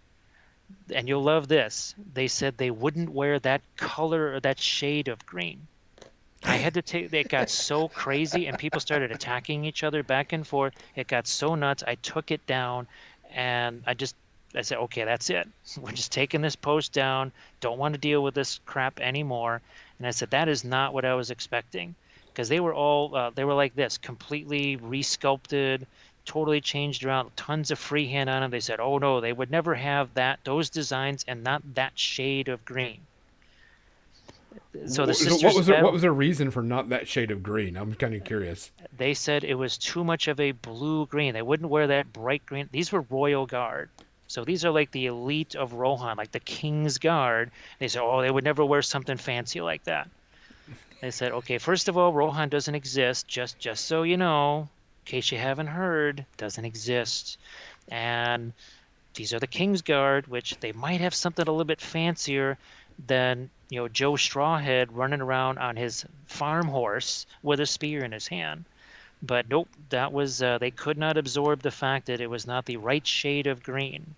And you'll love this. They said they wouldn't wear that color or that shade of green. I had to take, it got so crazy and people started attacking each other back and forth. It got so nuts. I took it down and I said, okay, that's it. We're just taking this post down. Don't want to deal with this crap anymore. And I said, that is not what I was expecting because they were all, they were like this, completely resculpted, totally changed around, tons of freehand on them. They said, oh no, they would never have those designs and not that shade of green. So the So what Sisters was of there, what Battle, was the reason for not that shade of green? I'm kind of curious. they said it was too much of a blue green. They wouldn't wear that bright green. These were Royal Guard. So these are like the elite of Rohan, like the King's Guard. They said, oh, they would never wear something fancy like that. They said, okay, first of all, Rohan doesn't exist, just so you know, in case you haven't heard, doesn't exist. And these are the King's Guard, which they might have something a little bit fancier than, Joe Strawhead running around on his farm horse with a spear in his hand. But nope, that was they could not absorb the fact that it was not the right shade of green.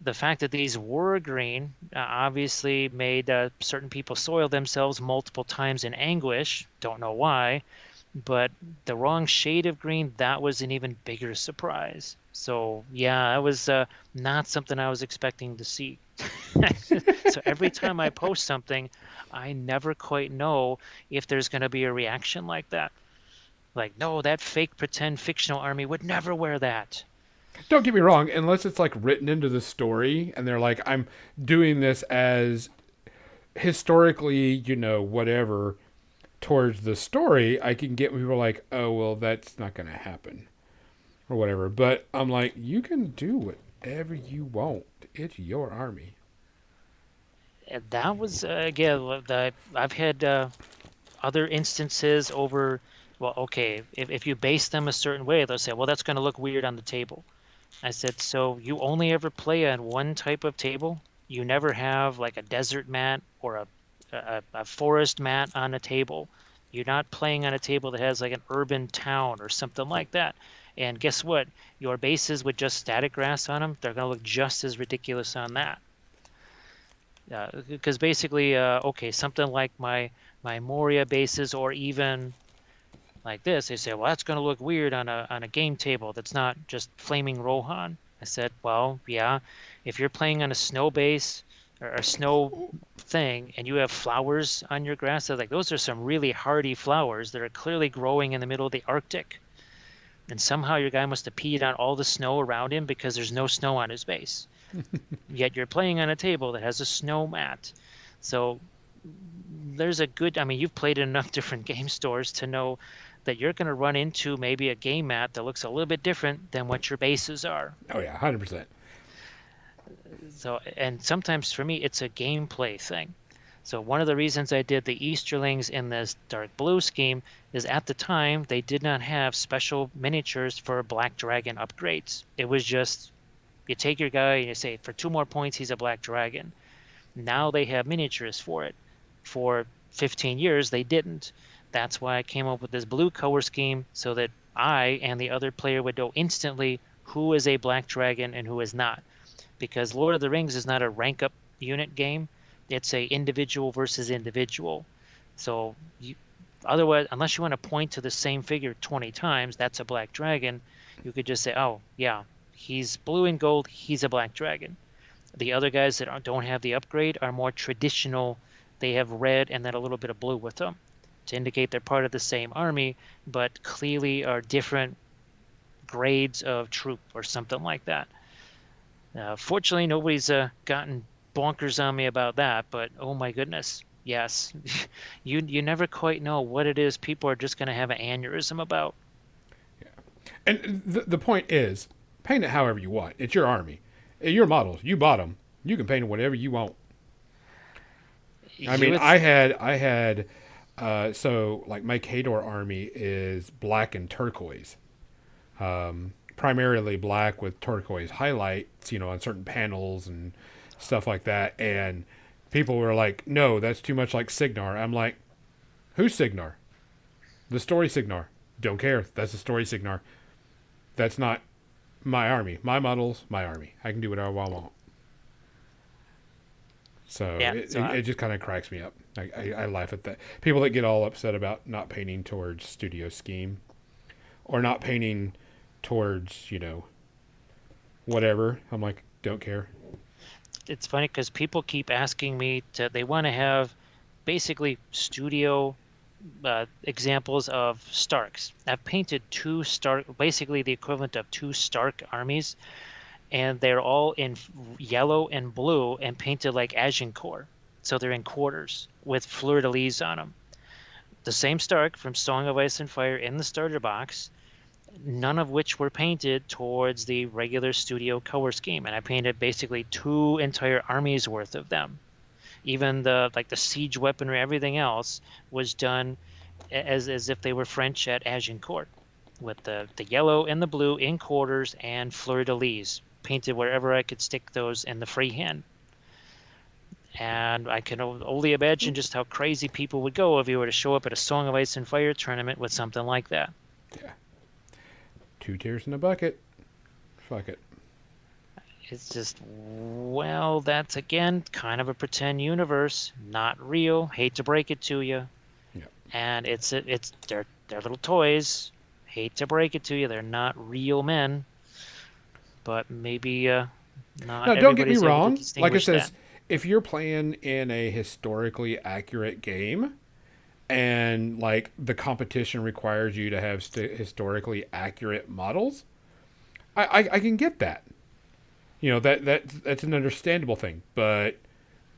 The fact that these were green obviously made certain people soil themselves multiple times in anguish. Don't know why, but the wrong shade of green, that was an even bigger surprise. So yeah, that was not something I was expecting to see. So every time I post something, I never quite know if there's going to be a reaction like that. Like, no, that fake pretend fictional army would never wear that. Don't get me wrong, unless it's like written into the story and they're like, I'm doing this as historically, whatever towards the story, I can get people like, oh, well, that's not going to happen or whatever. But I'm like, you can do whatever you want. It's your army. And that was, again, I've had other instances over, well, okay, if you base them a certain way, they'll say, well, that's going to look weird on the table. I said, so you only ever play on one type of table? You never have like a desert mat or a forest mat on a table. You're not playing on a table that has like an urban town or something like that. And guess what? Your bases with just static grass on them, they're going to look just as ridiculous on that. Because basically, okay, something like my Moria bases or even like this, they say, well, that's going to look weird on a game table that's not just flaming Rohan. I said, well, yeah, if you're playing on a snow base or a snow thing and you have flowers on your grass, like those are some really hardy flowers that are clearly growing in the middle of the Arctic. And somehow your guy must have peed on all the snow around him because there's no snow on his base. Yet you're playing on a table that has a snow mat. So there's a good, I mean, you've played in enough different game stores to know that you're going to run into maybe a game mat that looks a little bit different than what your bases are. Oh, yeah, 100%. So, and sometimes for me, it's a gameplay thing. So one of the reasons I did the Easterlings in this dark blue scheme is at the time they did not have special miniatures for Black Dragon upgrades. It was just you take your guy and you say for 2 more points he's a Black Dragon. Now they have miniatures for it. For 15 years they didn't. That's why I came up with this blue color scheme so that I and the other player would know instantly who is a Black Dragon and who is not. Because Lord of the Rings is not a rank up unit game. It's a individual versus individual. So otherwise, unless you want to point to the same figure 20 times, that's a Black Dragon. You could just say, oh yeah, he's blue and gold, he's a Black Dragon. The other guys that don't have the upgrade are more traditional. They have red and then a little bit of blue with them to indicate they're part of the same army, but clearly are different grades of troop or something like that. Fortunately, nobody's gotten bonkers on me about that, but oh my goodness, yes, you never quite know what it is people are just going to have an aneurysm about. And the point is, paint it however you want. It's your army. Your models. You bought them. You can paint it whatever you want. I You mean, would, so like my Kador army is black and turquoise. Primarily black with turquoise highlights, on certain panels and stuff like that. And people were like, no, that's too much like Signar. I'm like, who's Signar? The story Signar. Don't care. That's the story Signar. That's not my army. My models, my army. I can do whatever I want. So yeah. it just kind of cracks me up. I laugh at that. People that get all upset about not painting towards studio scheme or not painting towards, whatever. I'm like, don't care. It's funny because people keep asking me they want to have basically studio examples of Starks. I've painted two Stark, basically the equivalent of two Stark armies, and they're all in yellow and blue and painted like Agincourt. So they're in quarters with fleur-de-lis on them. The same Stark from Song of Ice and Fire in the starter box, none of which were painted towards the regular studio color scheme. And I painted basically two entire armies worth of them. Even the siege weaponry, everything else was done as if they were French at Agincourt, with the yellow and the blue in quarters and fleur-de-lis painted wherever I could stick those in the freehand. And I can only imagine just how crazy people would go if you were to show up at a Song of Ice and Fire tournament with something like that. Yeah. 2 tears in a bucket. Fuck it. It's just, well, that's again kind of a pretend universe, not real. Hate to break it to you. Yeah. And they're little toys. Hate to break it to you, they're not real men. But maybe not Now, don't get me everybody's able to wrong. Like it distinguish that. says, if you're playing in a historically accurate game, and like the competition requires you to have historically accurate models, I can get that. That's an understandable thing, but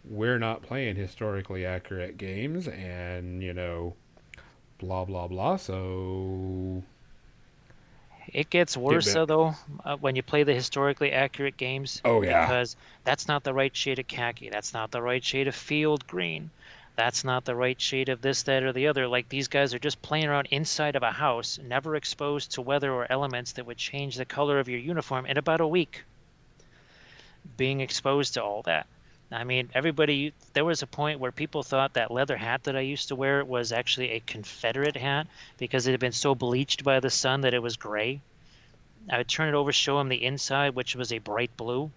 we're not playing historically accurate games, and blah blah blah. So It gets get worse bit. though when you play the historically accurate games Oh yeah, because that's not the right shade of khaki. That's not the right shade of field green. That's not the right shade of this, that, or the other. Like these guys are just playing around inside of a house, never exposed to weather or elements that would change the color of your uniform in about a week. Being exposed to all that. I mean, there was a point where people thought that leather hat that I used to wear was actually a Confederate hat because it had been so bleached by the sun that it was gray. I would turn it over, show them the inside, which was a bright blue.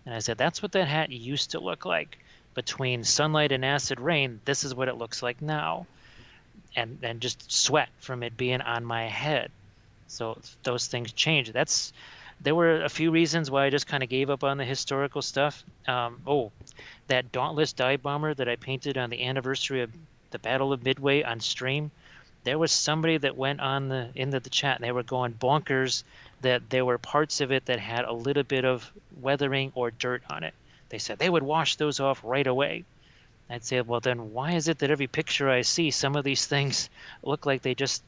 And I said, that's what that hat used to look like. Between sunlight and acid rain, this is what it looks like now. And just sweat from it being on my head. So those things change. There were a few reasons why I just kind of gave up on the historical stuff. That Dauntless dive bomber that I painted on the anniversary of the Battle of Midway on stream. There was somebody that went on into the chat and they were going bonkers that there were parts of it that had a little bit of weathering or dirt on it. They said they would wash those off right away. I'd say, well, then why is it that every picture I see, some of these things look like they just,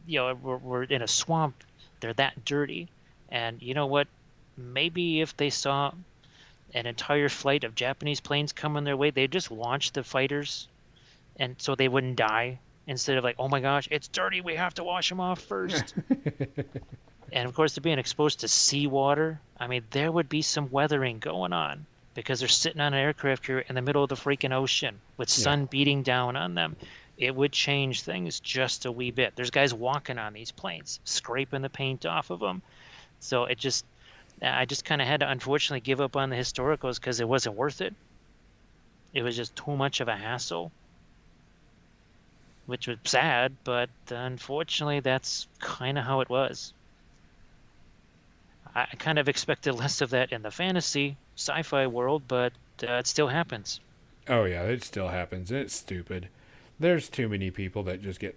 were in a swamp? They're that dirty. And you know what? Maybe if they saw an entire flight of Japanese planes coming their way, they'd just launch the fighters and so they wouldn't die instead of like, oh my gosh, it's dirty, we have to wash them off first. And of course, they're being exposed to seawater. I mean, there would be some weathering going on because they're sitting on an aircraft carrier in the middle of the freaking ocean with yeah. sun beating down on them. It would change things just a wee bit. There's guys walking on these planes, scraping the paint off of them. So I just kind of had to unfortunately give up on the historicals because it wasn't worth it. It was just too much of a hassle, which was sad, but unfortunately, that's kind of how it was. I kind of expected less of that in the fantasy sci-fi world, but it still happens. Oh yeah, it still happens. It's stupid. There's too many people that just get.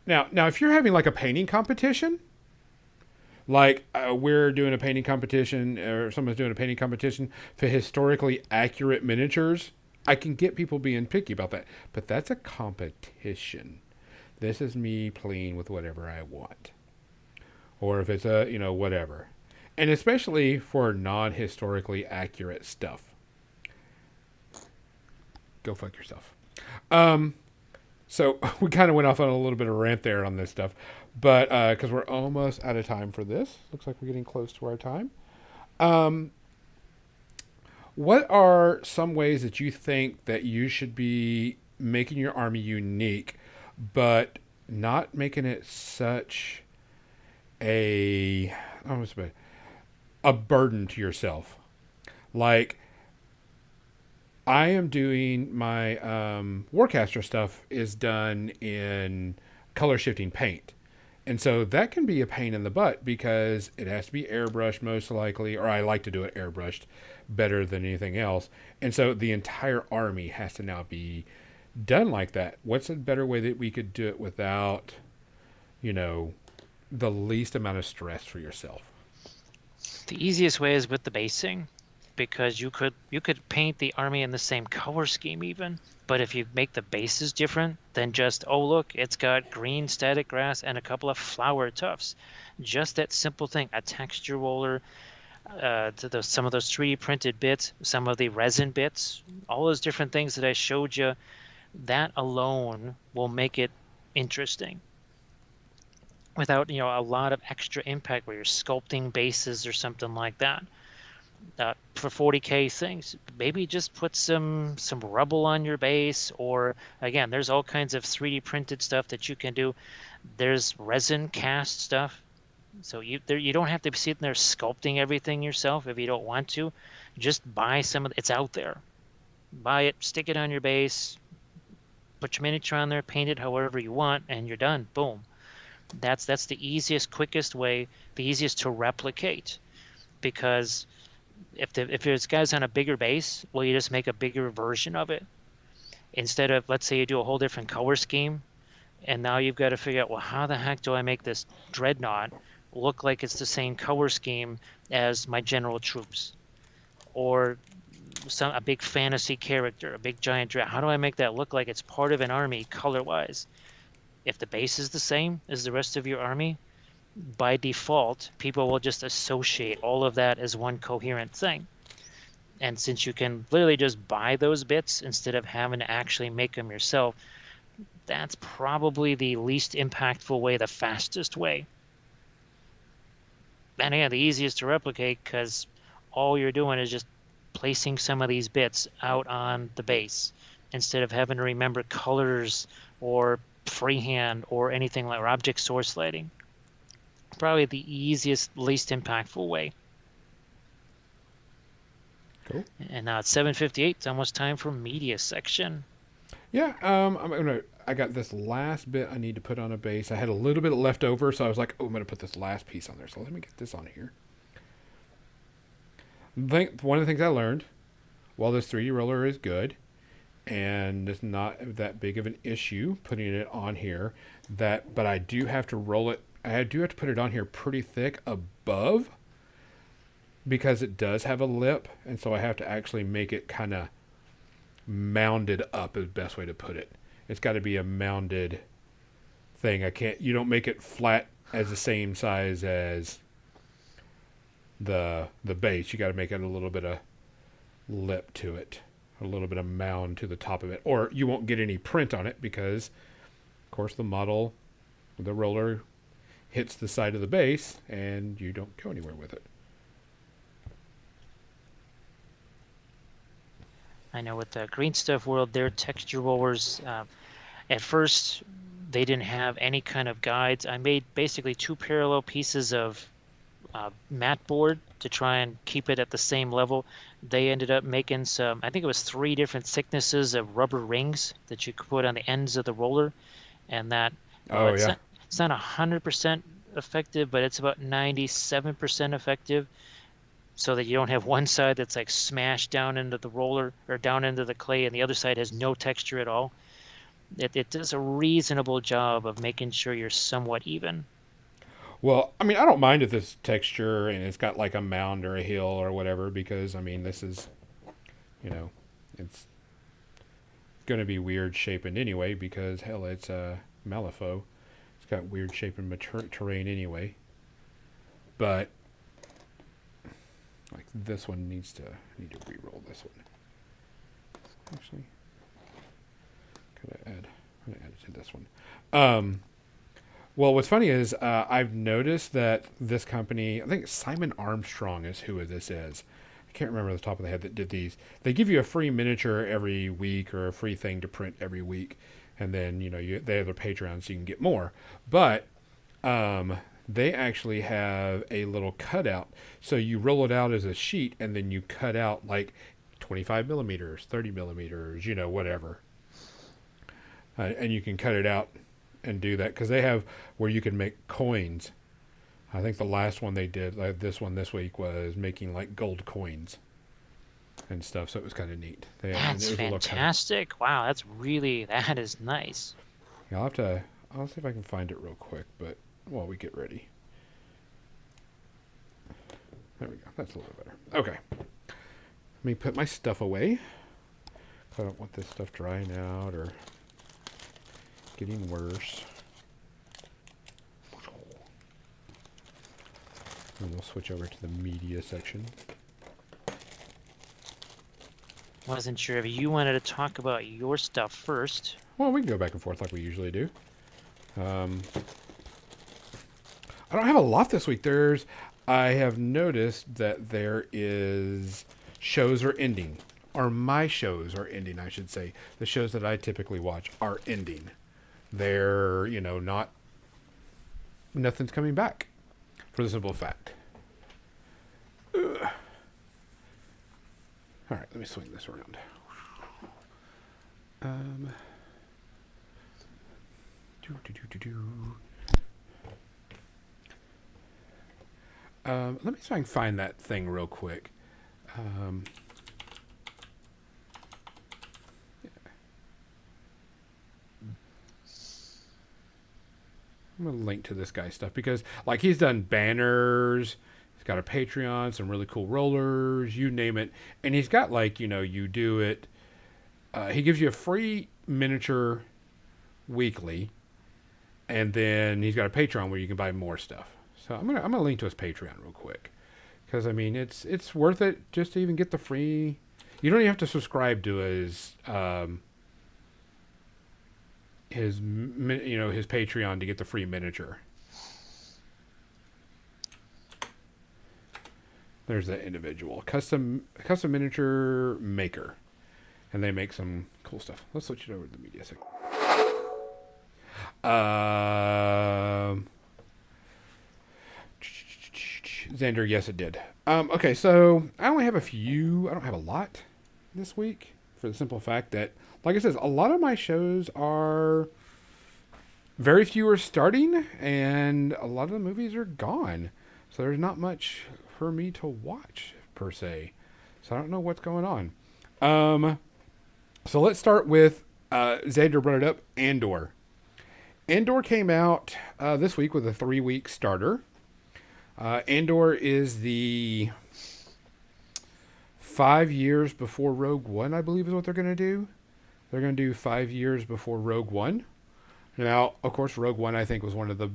Now, if you're having like a painting competition, like we're doing a painting competition, or someone's doing a painting competition for historically accurate miniatures, I can get people being picky about that. But that's a competition. This is me playing with whatever I want, or if it's whatever, and especially for non-historically accurate stuff. Go fuck yourself. So we kind of went off on a little bit of a rant there on this stuff, but because we're almost out of time for this, looks like we're getting close to our time. Um, what are some ways that you think that you should be making your army unique, but not making it such a a burden to yourself? Like I am doing my Warcaster stuff is done in color shifting paint. And so that can be a pain in the butt because it has to be airbrushed most likely, or I like to do it airbrushed better than anything else. And so the entire army has to now be done like that. What's a better way that we could do it without, you know, the least amount of stress for yourself? The easiest way is with the basing. because you could paint the army in the same color scheme even, but if you make the bases different than just, oh look, it's got green static grass and a couple of flower tufts, just that simple thing, a texture roller, some of those 3D printed bits, some of the resin bits, all those different things that I showed you, that alone will make it interesting without a lot of extra impact where you're sculpting bases or something like that. For 40K things, maybe just put some rubble on your base, or again, there's all kinds of 3D printed stuff that you can do. There's resin cast stuff, so you don't have to be sitting there sculpting everything yourself if you don't want to. Just buy some of it's out there. Buy it, stick it on your base, put your miniature on there, paint it however you want, and you're done. Boom. That's the easiest, quickest way, the easiest to replicate, because if there's guys on a bigger base, well, you just make a bigger version of it. Instead of, let's say you do a whole different color scheme, and now you've got to figure out, well, how the heck do I make this dreadnought look like it's the same color scheme as my general troops? Or a big fantasy character, a big giant dragon. How do I make that look like it's part of an army color-wise? If the base is the same as the rest of your army, by default, people will just associate all of that as one coherent thing. And since you can literally just buy those bits instead of having to actually make them yourself, that's probably the least impactful way, the fastest way. And yeah, the easiest to replicate, because all you're doing is just placing some of these bits out on the base instead of having to remember colors or freehand or anything like, or object source lighting. Probably the easiest, least impactful way. Cool. And now it's 7:58. It's almost time for media section. Yeah, I got this last bit I need to put on a base. I had a little bit left over, so I was like, oh, I'm gonna put this last piece on there. So let me get this on here. One of the things I learned, while this 3D roller is good, and it's not that big of an issue putting it on here, but I do have to roll it. I do have to put it on here pretty thick above, because it does have a lip, and so I have to actually make it kind of mounded up, is the best way to put it. It's got to be a mounded thing. You don't make it flat as the same size as the base. You got to make it a little bit of lip to it, a little bit of mound to the top of it, or you won't get any print on it, because of course the roller hits the side of the base and you don't go anywhere with it. I know with the Green Stuff World, their texture rollers, at first, they didn't have any kind of guides. I made basically two parallel pieces of mat board to try and keep it at the same level. They ended up making I think it was 3 different thicknesses of rubber rings that you could put on the ends of the roller. And that, well, Oh yeah. it's not 100% effective, but it's about 97% effective, so that you don't have one side that's like smashed down into the roller or down into the clay and the other side has no texture at all. It does a reasonable job of making sure you're somewhat even. Well, I mean, I don't mind if this texture and it's got like a mound or a hill or whatever, because I mean, this is, it's going to be weird shaping anyway, because hell, it's Malifaux. It's got weird shaping terrain anyway. But like this one need to re-roll this one. Actually, I'm gonna add it to this one. Well, what's funny is I've noticed that this company, I think Simon Armstrong is who this is. I can't remember off the top of the head that did these. They give you a free miniature every week, or a free thing to print every week, and then they have their Patreon so you can get more. But they actually have a little cutout, so you roll it out as a sheet, and then you cut out like 25 millimeters, 30 millimeters, whatever, and you can cut it out and do that, because they have where you can make coins. I think the last one they did, like this one this week, was making like gold coins and stuff. So it was kind of neat. That's fantastic. Wow, that is nice. Yeah, I'll see if I can find it real quick, but while we get ready. There we go. That's a little bit better. Okay. Let me put my stuff away. I don't want this stuff drying out or getting worse. And we'll switch over to the media section. Wasn't sure if you wanted to talk about your stuff first. Well, we can go back and forth like we usually do. I don't have a lot this week. I have noticed that there is shows are ending, or my shows are ending, I should say. The shows that I typically watch are ending. They're, nothing's coming back for the simple fact. Ugh. All right, let me swing this around. Let me see if I can find that thing real quick. I'm going to link to this guy's stuff because, like, he's done banners. He's got a Patreon, some really cool rollers, you name it. And he's got, like, you do it. He gives you a free miniature weekly. And then he's got a Patreon where you can buy more stuff. So I'm gonna link to his Patreon real quick, because I mean it's worth it just to even get the free. You don't even have to subscribe to his Patreon to get the free miniature. There's that individual custom miniature maker, and they make some cool stuff. Let's switch it over to the media section. Xander, yes, it did. Okay, so I only have a few. I don't have a lot this week for the simple fact that, like I said, a lot of my shows are very few are starting, and a lot of the movies are gone. So there's not much for me to watch per se. So I don't know what's going on. So let's start with Xander brought it up. Andor. Andor came out this week with a 3-week starter. Andor is the 5 years before Rogue One, I believe is what they're going to do. They're going to do 5 years before Rogue One. Now, of course, Rogue One, I think, was one of the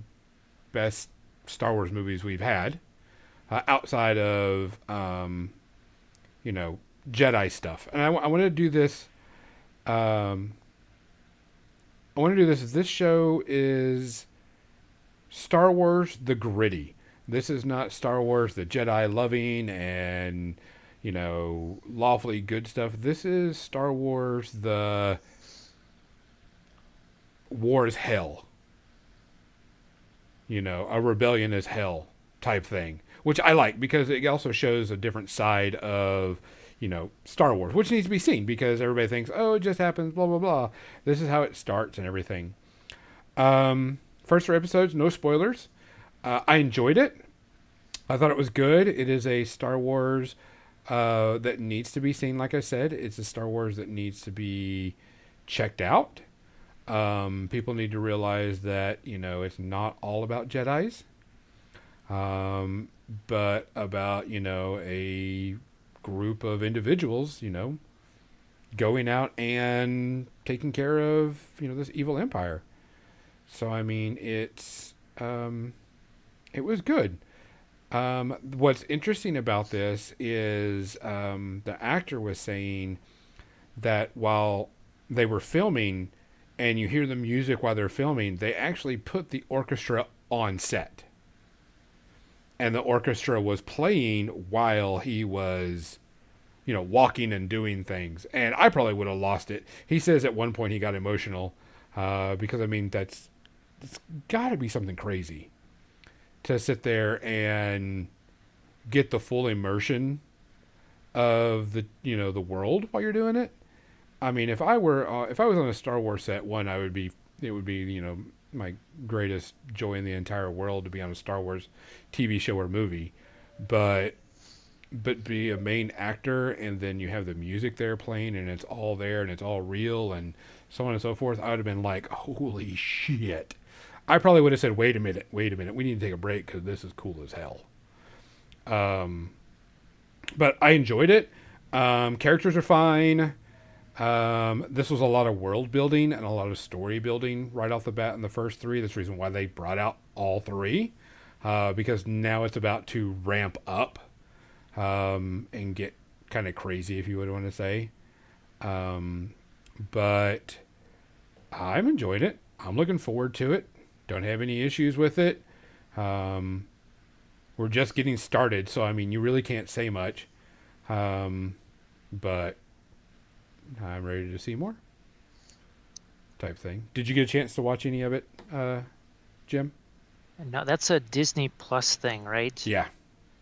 best Star Wars movies we've had. Outside of, Jedi stuff. And I want to do this. This show is Star Wars the gritty. This is not Star Wars the Jedi loving and, lawfully good stuff. This is Star Wars the war is hell. A rebellion is hell type thing. Which I like because it also shows a different side of, Star Wars, which needs to be seen because everybody thinks, oh, it just happens, blah, blah, blah. This is how it starts and everything. First 4 episodes, no spoilers. I enjoyed it. I thought it was good. It is a Star Wars that needs to be seen, like I said. It's a Star Wars that needs to be checked out. People need to realize that, it's not all about Jedis. But about, a group of individuals, going out and taking care of, this evil empire. So, I mean, it was good. What's interesting about this is the actor was saying that while they were filming and you hear the music while they're filming, they actually put the orchestra on set. And the orchestra was playing while he was, walking and doing things. And I probably would have lost it. He says at one point he got emotional because, I mean, it's got to be something crazy to sit there and get the full immersion of the world while you're doing it. I mean, if I was on a Star Wars set, it would be my greatest joy in the entire world to be on a Star Wars TV show or movie, but be a main actor and then you have the music there playing and it's all there and it's all real and so on and so forth. I would have been like, holy shit. I probably would have said, wait a minute. We need to take a break because this is cool as hell. But I enjoyed it. Characters are fine. This was a lot of world building and a lot of story building right off the bat in the first three. That's the reason why they brought out all three, because now it's about to ramp up and get kind of crazy, if you would want to say. Um, but I'm enjoying it. I'm looking forward to it. Don't have any issues with it. Um, we're just getting started, so I mean, you really can't say much. But I'm ready to see more. Type thing. Did you get a chance to watch any of it, Jim? No, that's a Disney Plus thing, right? Yeah.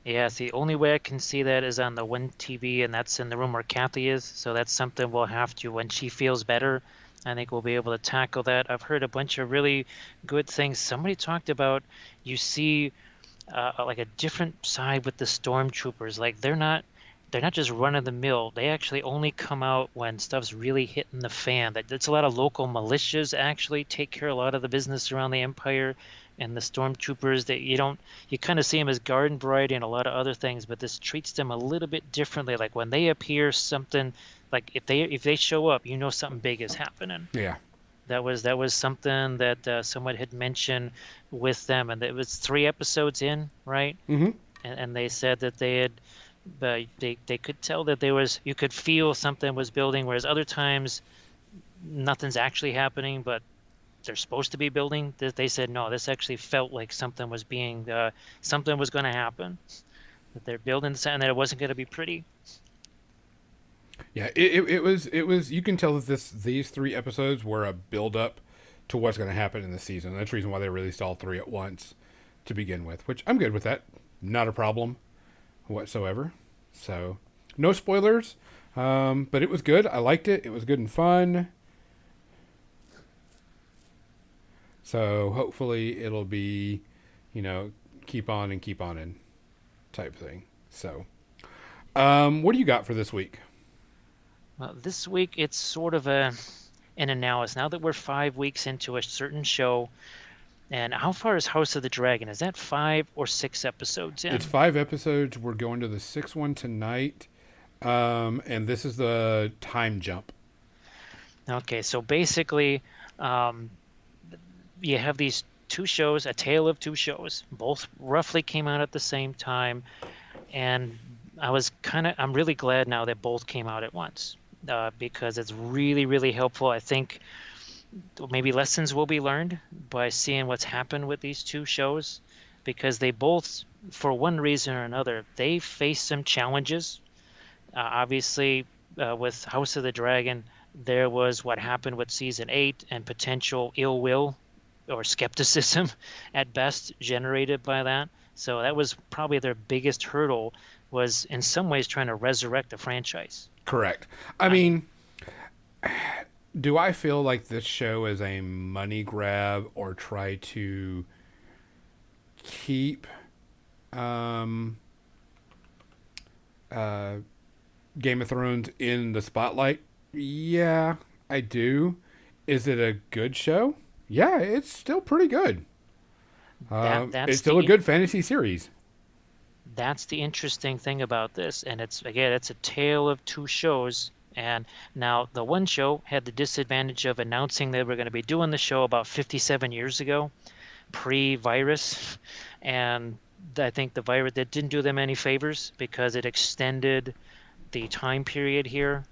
Yes, the only way I can see that is on the one TV, and that's in the room where Kathy is. So that's something we'll have to, when she feels better, I think we'll be able to tackle that. I've heard a bunch of really good things. Somebody talked about you see like a different side with the stormtroopers. Like they're not just run of the mill. They actually only come out when stuff's really hitting the fan. That's a lot of local militias actually take care of a lot of the business around the Empire, and the stormtroopers that you kind of see them as garden variety and a lot of other things, but this treats them a little bit differently. Like when they appear, something like if they show up, something big is happening. Yeah. That was something that someone had mentioned with them, and it was 3 episodes in, right? Mm-hmm. And they said that they had, but they could tell that you could feel something was building, whereas other times nothing's actually happening, but they're supposed to be building. They said no, this actually felt like something was something was going to happen. That they're building and that it wasn't going to be pretty. Yeah. It was. You can tell that these 3 episodes were a build up to what's going to happen in the season. That's the reason why they released all three at once to begin with, which I'm good with that. Not a problem whatsoever. So, no spoilers, but it was good. I liked it. It was good and fun. So hopefully it'll be, you know, keep on and keep on in type thing. So, what do you got for this week? Well, this week it's sort of an analysis. Now that we're 5 weeks into a certain show, and how far is House of the Dragon? Is that 5 or 6 episodes It's in? 5 episodes. We're going to the sixth one tonight, and this is the time jump. Okay, so basically, um, you have these two shows, a tale of two shows. Both roughly came out at the same time, and I'm really glad now that both came out at once, because it's really, really helpful. I think maybe lessons will be learned by seeing what's happened with these two shows, because they both, for one reason or another, they face some challenges. Obviously, with House of the Dragon, there was what happened with season 8 and potential ill will or skepticism at best generated by that. So that was probably their biggest hurdle, was in some ways trying to resurrect the franchise. Correct. I I, mean, do I feel like this show is a money grab or try to keep um, uh, Game of Thrones in the spotlight? Yeah, I do. Is it a good show? Yeah, it's still pretty good. that It's that's still a the good fantasy series. that's the interesting thing about this, and it's a tale of two shows. And now the one show had the disadvantage of announcing they were going to be doing the show about 57 years ago, pre-virus, and I think the virus that didn't do them any favors, because it extended the time period here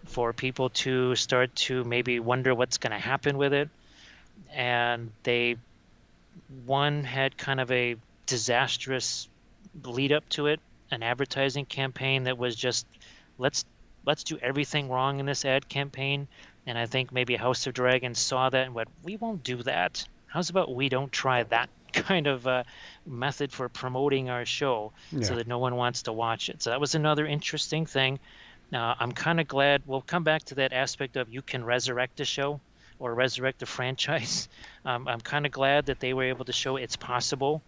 for people to start to maybe wonder what's going to happen with it. And one had kind of a disastrous lead up to it, an advertising campaign that was just, let's let's do everything wrong in this ad campaign. And I think maybe House of Dragons saw that and went, we won't do that. How's about we don't try that kind of method for promoting our show, so Yeah. that no one wants to watch it? So that was another interesting thing. I'm kind of glad we'll come back to that aspect of you can resurrect a show or resurrect a franchise. I'm kind of glad that they were able to show it's possible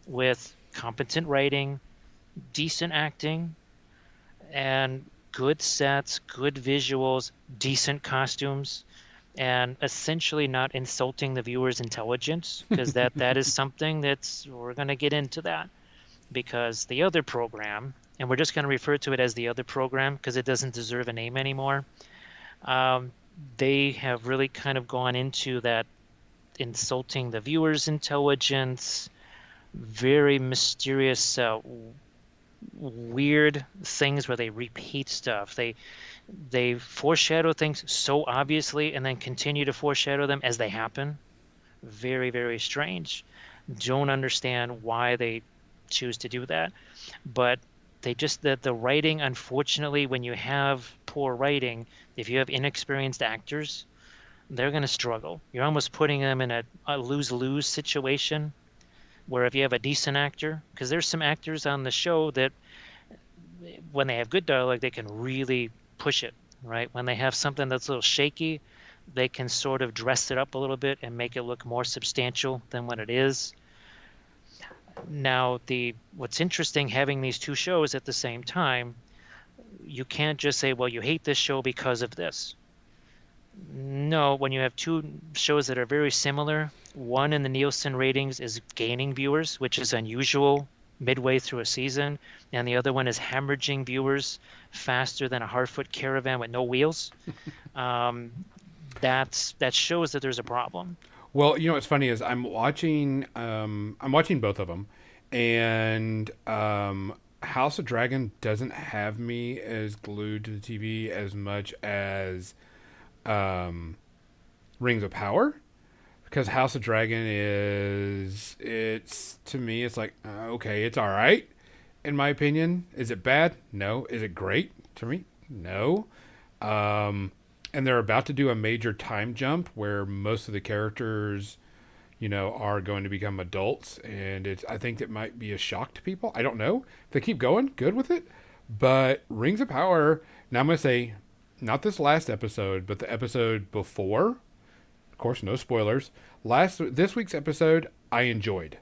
with competent writing, decent acting, and good sets, good visuals, decent costumes, and essentially not insulting the viewer's intelligence, because that is something that's we're going to get into that, because the other program and we're just going to refer to it as the other program because it doesn't deserve a name anymore. Um, they have really kind of gone into that insulting the viewer's intelligence, very mysterious, weird things where they repeat stuff. They foreshadow things so obviously and then continue to foreshadow them as they happen. Very, very strange. Don't understand why they choose to do that. But they just the writing, unfortunately, when you have poor writing, if you have inexperienced actors, they're going to struggle. You're almost putting them in a lose-lose situation where if you have a decent actor, because there's some actors on the show that when they have good dialogue, they can really push it, right? When they have something that's a little shaky, they can sort of dress it up a little bit and make it look more substantial than what it is. Now, the what's interesting having these two shows at the same time, you can't just say, well, you hate this show because of this. No, when you have two shows that are very similar, one in the Nielsen ratings is gaining viewers, which is unusual midway through a season, and the other one is hemorrhaging viewers faster than a Harfoot Caravan with no wheels. Um, that shows that there's a problem. Well, you know what's funny is I'm watching both of them, and House of Dragon doesn't have me as glued to the TV as much as um, Rings of Power, because House of Dragon is it's to me it's like okay, it's all right in my opinion. Is it bad? No. Is it great? To me, no. Um, and they're about to do a major time jump where most of the characters, you know, are going to become adults, and it's I think that might be a shock to people. I don't know. If they keep going, good with it. But Rings of Power. Now I'm gonna say, not this last episode, but the episode before. Of course, no spoilers. This week's episode I enjoyed.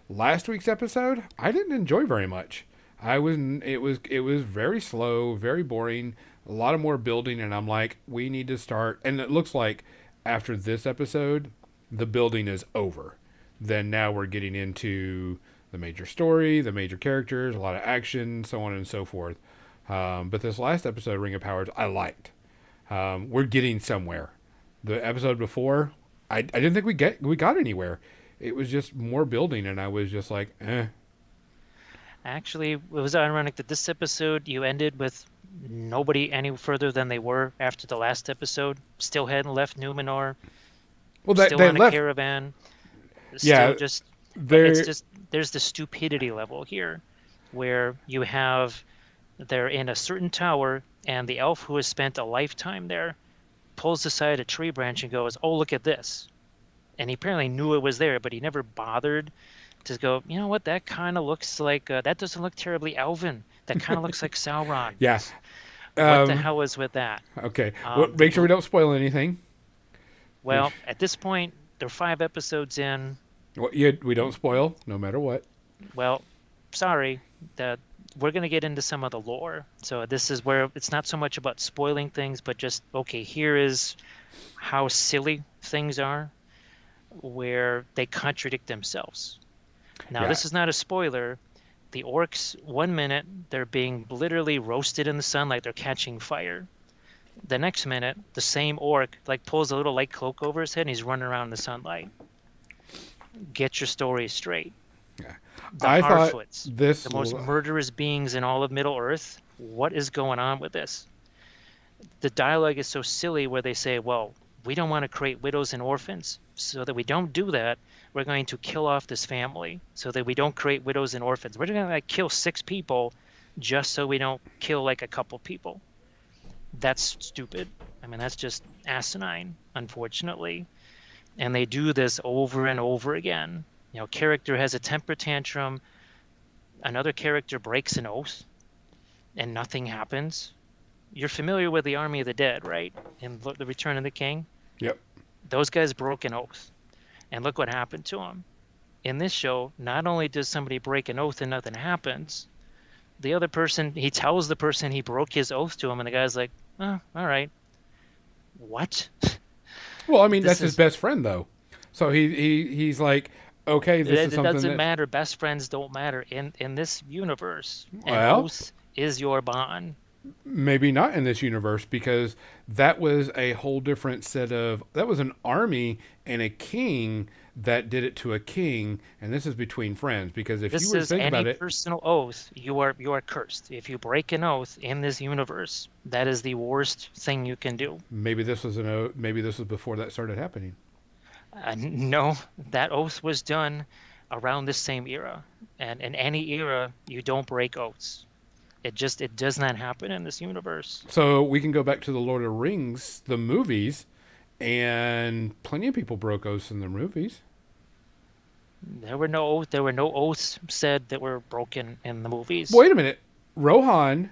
Last week's episode I didn't enjoy very much. I was it was very slow, very boring, a lot of more building, and I'm like, we need to start. And it looks like after this episode, the building is over. Then now we're getting into the major story, the major characters, a lot of action, so on and so forth. But this last episode, Ring of Powers, I liked. We're getting somewhere. The episode before, I didn't think we got anywhere. It was just more building, and I was just like, eh. Actually, it was ironic that this episode you ended with nobody any further than they were after the last episode. Still hadn't left Numenor, Well, still they on a left. caravan, still Yeah, just, it's they're just, there's the stupidity level here where you have, they're in a certain tower and the elf who has spent a lifetime there pulls aside a tree branch and goes, oh, look at this. And he apparently knew it was there, but he never bothered to go, you know what, that kind of looks like, that doesn't look terribly elven. That kind of looks like Sauron. yeah. What the Um, hell is with that? okay. Well, make sure we don't spoil anything. Make Well, sure, at this point, they're 5 episodes in. well, yeah, we don't spoil no matter what. Well, sorry, that we're going to get into some of the lore. So this is where it's not so much about spoiling things, but just, okay, here is how silly things are, where they contradict themselves. Now, Yeah, this is not a spoiler. The orcs, 1 minute, they're being literally roasted in the sun like they're catching fire. The next minute, the same orc like pulls a little light cloak over his head and he's running around in the sunlight. Get your story straight. yeah. The I thought Harfoots, this. the most murderous beings in all of Middle Earth. What is going on with this? The dialogue is so silly where they say, well, we don't want to create widows and orphans. So that we don't do that, we're going to kill off this family so that we don't create widows and orphans. We're going to like kill 6 people just so we don't kill like a couple people. That's stupid. I mean, that's just asinine, unfortunately. And they do this over and over again. You know, character has a temper tantrum, another character breaks an oath, and nothing happens. You're familiar with the Army of the Dead, right? In The Return of the King? Yep. Those guys broke an oath, and look what happened to them. In this show, not only does somebody break an oath and nothing happens, the other person, he tells the person he broke his oath to him, and the guy's like, oh, all right. What? Well, I mean, This that's his is, best friend though. So he's like, Okay, this is It something doesn't that, matter. Best friends don't matter in this universe. An well, oath is your bond. maybe not in this universe because that was a whole different set of, that was an army and a king that did it to a king, and this is between friends because if you This were to is think any about it, personal oath. You are cursed. If you break an oath in this universe, that is the worst thing you can do. maybe this was before that started happening. No, that oath was done around this same era. And in any era, you don't break oaths. It does not happen in this universe. So we can go back to the Lord of the Rings, the movies, and plenty of people broke oaths in the movies. There were no oaths said that were broken in the movies. Wait a minute, Rohan.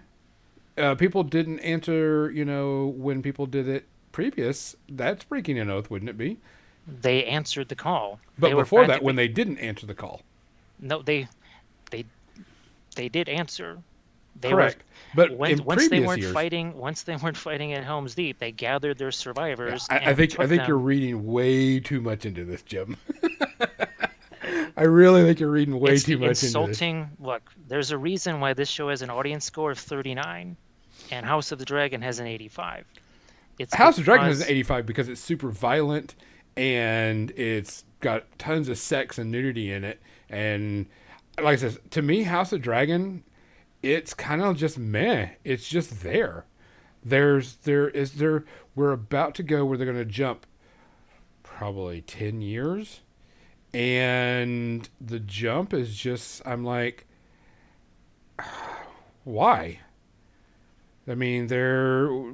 People didn't answer. When people did it previous, that's breaking an oath, wouldn't it be? They answered the call. But They were before that, when practically they didn't answer the call, no, they they did answer. They were correct. But when in previous years, once they weren't fighting at Helm's Deep, they gathered their yeah, survivors I and think I took think you're them. reading way too much into this, Jim. I really think you're reading way It's too much into this. insulting. Look, there's a reason why this show has an audience score of 39 and House of the Dragon has an 85. It's House of Dragon has an because 85 because it's super violent and it's got tons of sex and nudity in it. And like I said, to me, House of Dragon, it's kind of just meh. It's just there. We're about to go where they're going to jump probably 10 years. And the jump is just, I'm like, why? I mean,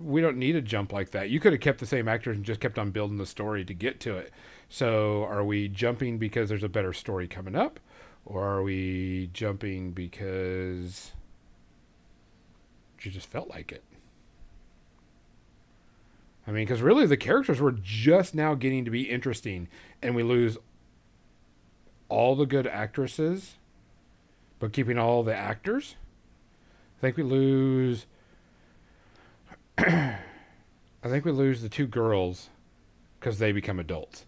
we don't need a jump like that. You could have kept the same actors and just kept on building the story to get to it. So, are we jumping because there's a better story coming up, or are we jumping because you just felt like it? I mean, because really the characters were just now getting to be interesting, and we lose all the good actresses, but keeping all the actors. I think we lose. I think we lose the two girls because they become adults.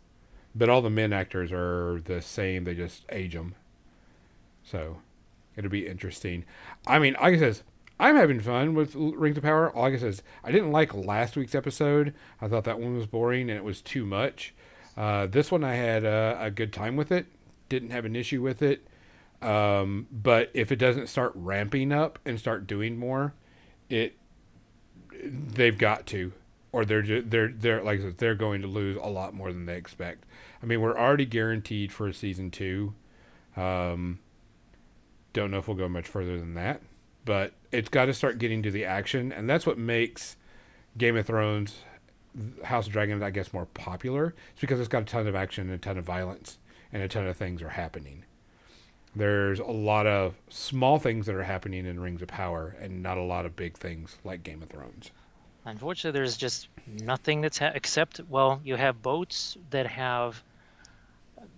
But all the men actors are the same. They just age them. So it'll be interesting. I mean, like I says, I'm having fun with Rings of Power. Like I says, I didn't like last week's episode. I thought that one was boring and it was too much. This one I had a good time with it. Didn't have an issue with it. But if it doesn't start ramping up and start doing more, it they've got to, or they're like I said, they're going to lose a lot more than they expect. I mean, we're already guaranteed for season two. Um, don't know if we'll go much further than that, but it's got to start getting to the action, and that's what makes Game of Thrones, House of Dragons, I guess, more popular. It's because it's got a ton of action and a ton of violence, and a ton of things are happening. There's a lot of small things that are happening in Rings of Power, and not a lot of big things like Game of Thrones. unfortunately there's just nothing except, well, you have boats that have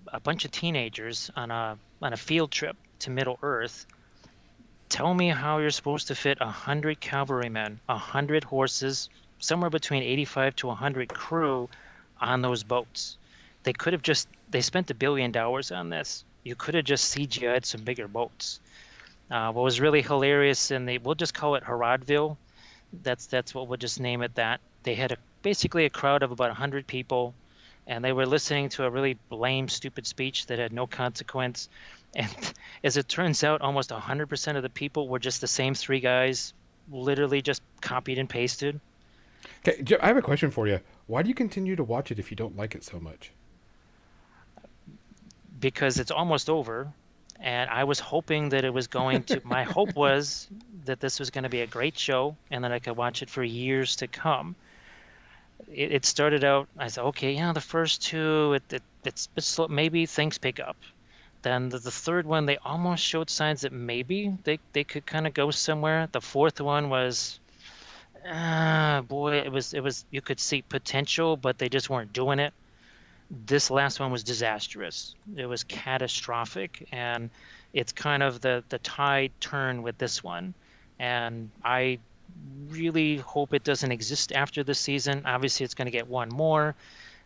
a bunch of teenagers on a field trip to Middle Earth. Tell me how you're supposed to fit 100 cavalrymen, 100 horses, somewhere between 85 to 100 crew on those boats. They spent $1 billion on this. You could have just CGI'd some bigger boats. What was really hilarious we'll just call it Haradville. That's what we'll just name it that. They had basically a crowd of about 100 people, and they were listening to a really lame, stupid speech that had no consequence. And as it turns out, almost 100% of the people were just the same three guys, literally just copied and pasted. Okay, Jeff, I have a question for you. Why do you continue to watch it if you don't like it so much? Because it's almost over. And I was hoping that it was going to, my hope was that this was going to be a great show and that I could watch it for years to come. It started out, I said, okay, the first two, it's slow, maybe things pick up. Then the third one, they almost showed signs that maybe they could kind of go somewhere. The fourth one was, boy, it was you could see potential, but they just weren't doing it. This last one was disastrous. It was catastrophic, and it's kind of the tide turn with this one. And I really hope it doesn't exist after this season. Obviously, it's going to get one more.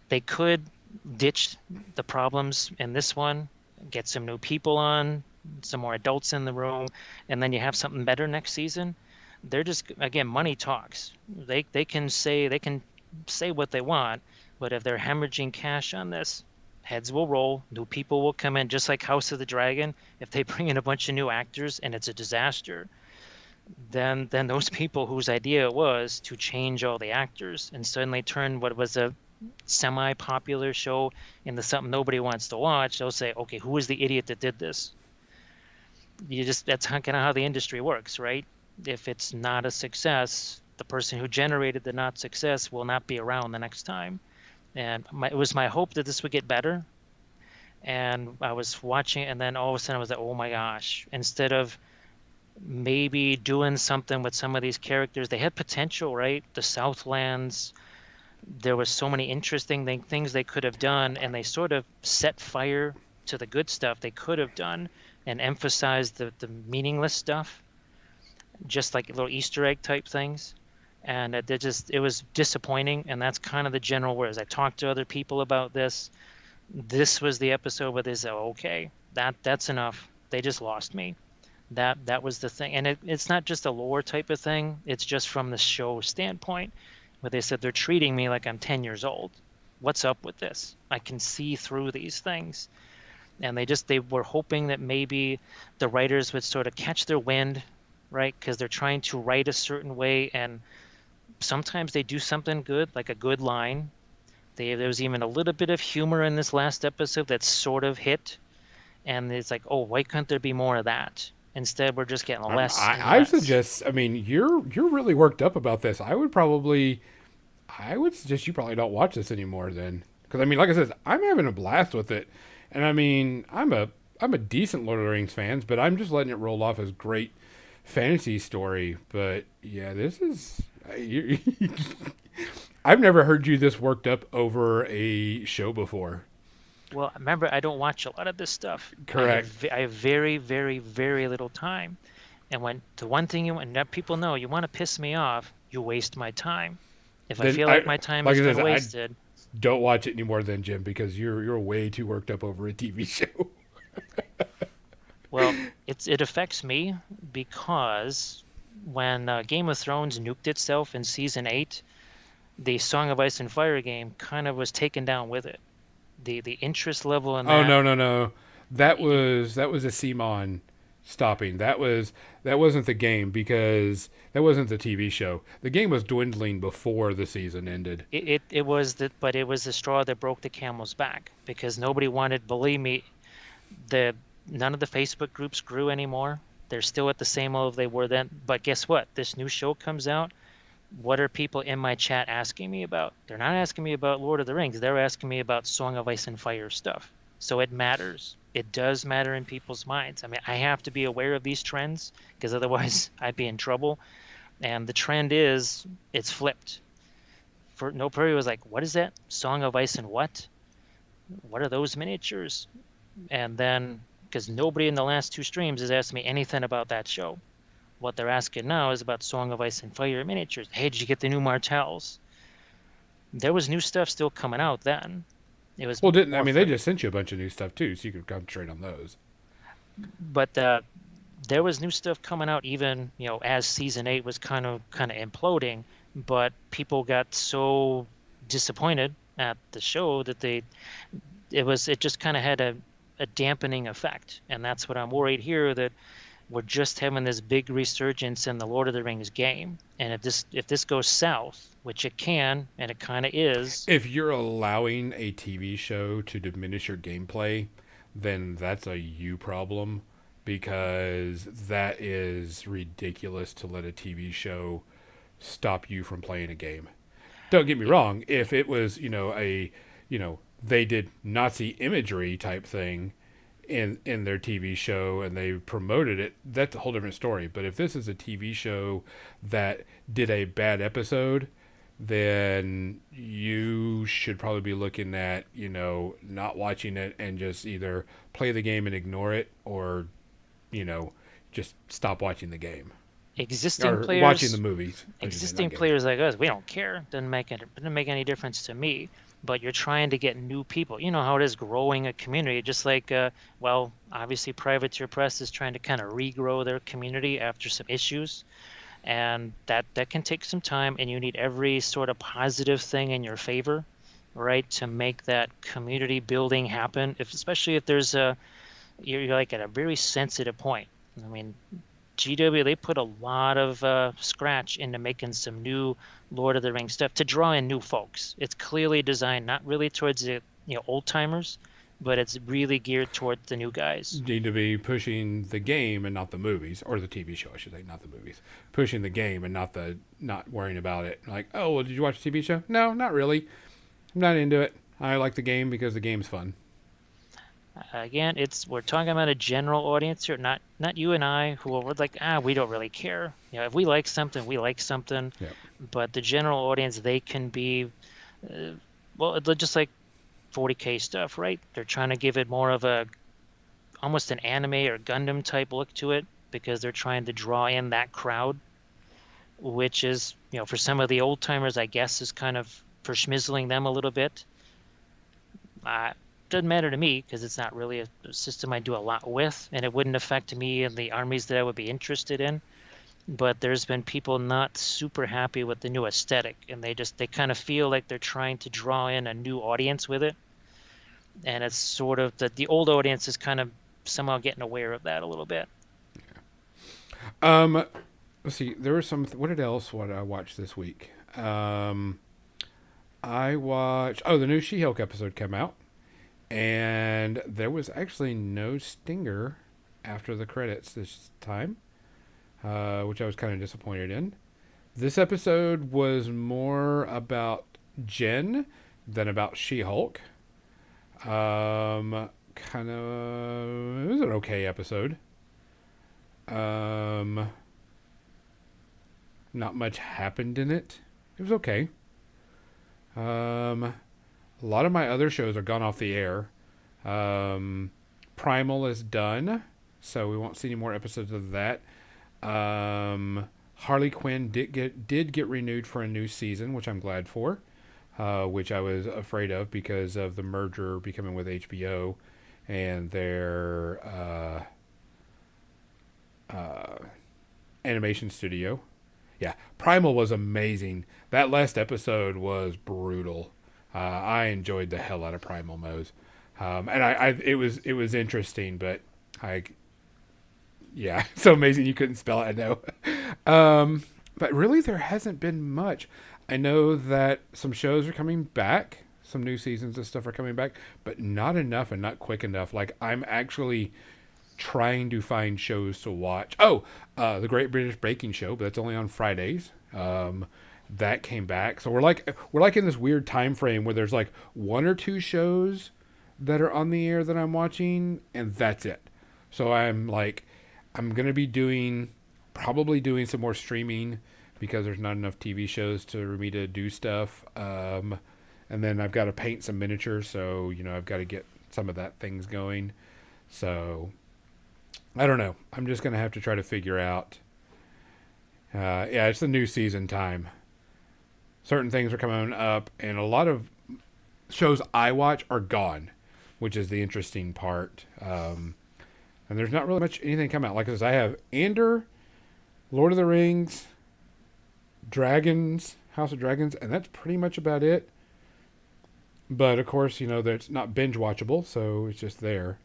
They could ditch the problems in this one, get some new people on, some more adults in the room, and then you have something better next season. They're just, again, money talks. They can say what they want, but if they're hemorrhaging cash on this, heads will roll, new people will come in, just like House of the Dragon. If they bring in a bunch of new actors and it's a disaster, then those people whose idea it was to change all the actors and suddenly turn what was a semi-popular show into something nobody wants to watch, they'll say, okay, who was the idiot that did this? That's kind of how the industry works, right? If it's not a success, the person who generated the not success will not be around the next time. And it was my hope that this would get better. And I was watching, and then all of a sudden I was like, oh my gosh, instead of maybe doing something with some of these characters, they had potential, right? The Southlands, there was so many interesting things they could have done, and they sort of set fire to the good stuff they could have done and emphasized the meaningless stuff, just like little Easter egg type things. And it was disappointing, and that's kind of the general word. As I talked to other people about this, this was the episode where they said, oh, okay, that's enough. They just lost me. That was the thing. And it's not just a lore type of thing. It's just from the show standpoint, where they said they're treating me like I'm 10 years old. What's up with this? I can see through these things. And they were hoping that maybe the writers would sort of catch their wind, right? Because they're trying to write a certain way, and sometimes they do something good, like a good line. There was even a little bit of humor in this last episode that sort of hit, and it's like, oh, why couldn't there be more of that? Instead, we're just getting less and I less. suggest. I mean, you're really worked up about this. I would suggest you probably don't watch this anymore then, because I mean, like I said, I'm having a blast with it, and I mean, I'm a decent Lord of the Rings fans, but I'm just letting it roll off as great fantasy story. But yeah, this is. You, I've never heard you this worked up over a show before. Well, remember, I don't watch a lot of this stuff. Correct. I have very, very, very little time. And when the one thing you and that people know, you want to piss me off, you waste my time. If I Then feel I, like my time like has I been said, I wasted, don't watch it anymore then, Jim, because you're way too worked up over a TV show. well, it affects me because when Game of Thrones nuked itself in season 8, the Song of Ice and Fire game kind of was taken down with it. The interest level in Oh that, no no no, that was a Simon stopping. That wasn't the game because that wasn't the TV show. The game was dwindling before the season ended. it was but it was the straw that broke the camel's back because nobody wanted. Believe me, the none of the Facebook groups grew anymore. They're still at the same level they were then. But guess what? This new show comes out. What are people in my chat asking me about? They're not asking me about Lord of the Rings. They're asking me about Song of Ice and Fire stuff. So it matters. It does matter in people's minds. I mean, I have to be aware of these trends because otherwise I'd be in trouble. And the trend is it's flipped. For No Prairie was like, what is that? Song of Ice and what? What are those miniatures? And then, because nobody in the last two streams has asked me anything about that show. What they're asking now is about Song of Ice and Fire miniatures. Hey, did you get the new Martells? There was new stuff still coming out then. It was Well, didn't I more mean they for, just sent you a bunch of new stuff too, so you could concentrate on those. but there was new stuff coming out even as season 8 was kind of imploding. But people got so disappointed at the show that it just kind of had a dampening effect, and that's what I'm worried here that we're just having this big resurgence in the Lord of the Rings game. And if this goes south, which it can, and it kind of is, If you're allowing a TV show to diminish your gameplay, then that's a you problem because that is ridiculous to let a TV show stop you from playing a game. Don't get me wrong, if it was, they did Nazi imagery type thing in their TV show and they promoted it, that's a whole different story. But if this is a TV show that did a bad episode, then you should probably be looking at, not watching it and just either play the game and ignore it or, you know, just stop watching the game existing or watching the players movies. I should say, not existing games. players like us, we don't care. Doesn't make any difference to me. but you're trying to get new people. You know how it is growing a community, just like, well, obviously Privateer Press is trying to kind of regrow their community after some issues, and that can take some time, and you need every sort of positive thing in your favor, right, to make that community building happen. If especially if there's a you're like at a very sensitive point. I mean, GW, they put a lot of scratch into making some new Lord of the Rings stuff to draw in new folks. It's clearly designed not really towards the old timers, but it's really geared towards the new guys. Need to be pushing the game and not the movies, or the TV show, I should say, not the movies. Pushing the game and not worrying about it. Like, oh, well, did you watch the TV show? No, not really. I'm not into it. I like the game because the game's fun. Again, we're talking about a general audience here, not you and I who are like, we don't really care. If we like something, we like something. Yeah. But the general audience, they can be, well, they're just like 40K stuff, right? They're trying to give it more of a almost an anime or Gundam type look to it because they're trying to draw in that crowd, which is, for some of the old timers, I guess, is kind of for schmizzling them a little bit. Doesn't matter to me because it's not really a system I do a lot with, and it wouldn't affect me and the armies that I would be interested in. But there's been people not super happy with the new aesthetic, and they kind of feel like they're trying to draw in a new audience with it. And it's sort of the old audience is kind of somehow getting aware of that a little bit. Let's see. There was some. What I watched this week? I watched. Oh, the new She-Hulk episode came out, and there was actually no stinger after the credits this time, which I was kind of disappointed in. This episode was more about Jen than about She-Hulk. Kind of. It was an okay episode. Not much happened in it. It was okay. A lot of my other shows are gone off the air. Primal is done, so we won't see any more episodes of that. Harley Quinn did get renewed for a new season, which I'm glad for. Which I was afraid of because of the merger becoming with HBO and their animation studio. Yeah, Primal was amazing. That last episode was brutal. I enjoyed the hell out of Primal Mo's, and it was interesting, but yeah, so amazing you couldn't spell it. I know, but really there hasn't been much. I know that some shows are coming back, some new seasons of stuff are coming back, but not enough and not quick enough. Like I'm actually trying to find shows to watch. Oh, the Great British Baking Show, but that's only on Fridays. That came back, so we're like in this weird time frame where there's like one or two shows that are on the air that I'm watching, and that's it. So I'm gonna be probably doing some more streaming because there's not enough TV shows for me to do stuff. And then I've got to paint some miniatures, so I've got to get some of that things going. So I don't know. I'm just gonna have to try to figure out. Yeah, it's the new season time. Certain things are coming up, and a lot of shows I watch are gone, which is the interesting part. And there's not really much anything coming out. Like I said, I have Ander, Lord of the Rings, Dragons, House of Dragons, and that's pretty much about it. But of course, that's not binge watchable, so it's just there.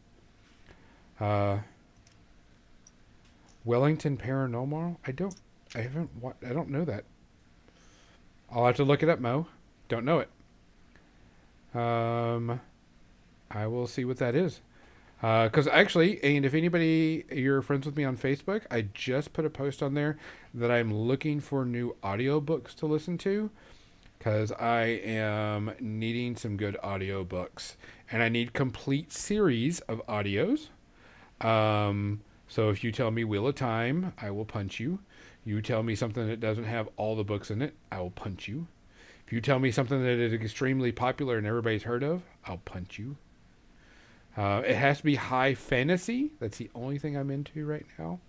Wellington Paranormal? I don't know that. I'll have to look it up, Mo. Don't know it. I will see what that is. Because actually, and if you're friends with me on Facebook, I just put a post on there that I'm looking for new audiobooks to listen to. Because I am needing some good audiobooks. And I need complete series of audios. So if you tell me Wheel of Time, I will punch you. You tell me something that doesn't have all the books in it, I will punch you. If you tell me something that is extremely popular and everybody's heard of, I'll punch you. It has to be high fantasy. That's the only thing I'm into right now.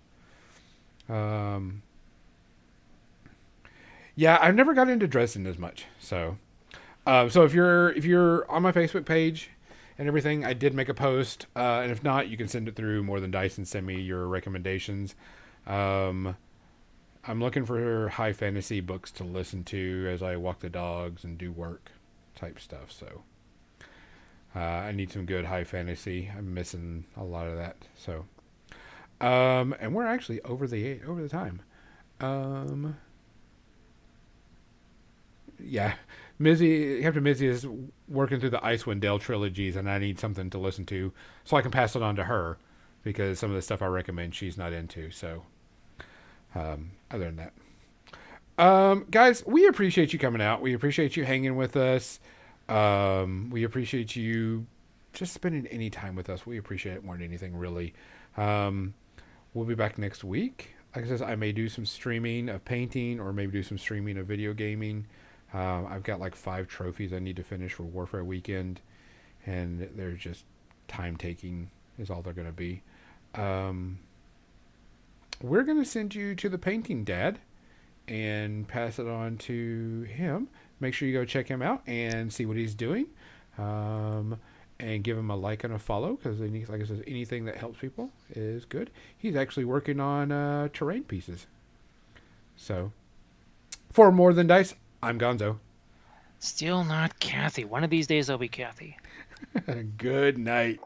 Yeah, I've never got into Dresden as much. So So if you're on my Facebook page and everything, I did make a post, and if not, you can send it through More Than Dice and send me your recommendations. Um, I'm looking for high fantasy books to listen to as I walk the dogs and do work type stuff. So I need some good high fantasy. I'm missing a lot of that. So and we're actually over the time. Um, yeah, Captain Mizzy is working through the Icewind Dale trilogies, and I need something to listen to so I can pass it on to her because some of the stuff I recommend she's not into. So other than that, guys, we appreciate you coming out. We appreciate you hanging with us. We appreciate you just spending any time with us. We appreciate it more than anything, really. Um, we'll be back next week. Like I said, I may do some streaming of painting or maybe do some streaming of video gaming. I've got like 5 trophies I need to finish for Warfare Weekend, and they're just time taking, is all they're going to be. Um, we're going to send you to the painting dad and pass it on to him. Make sure you go check him out and see what he's doing. And give him a like and a follow because, like I said, anything that helps people is good. He's actually working on terrain pieces. So, for More Than Dice, I'm Gonzo. Still not Kathy. One of these days I'll be Kathy. Good night.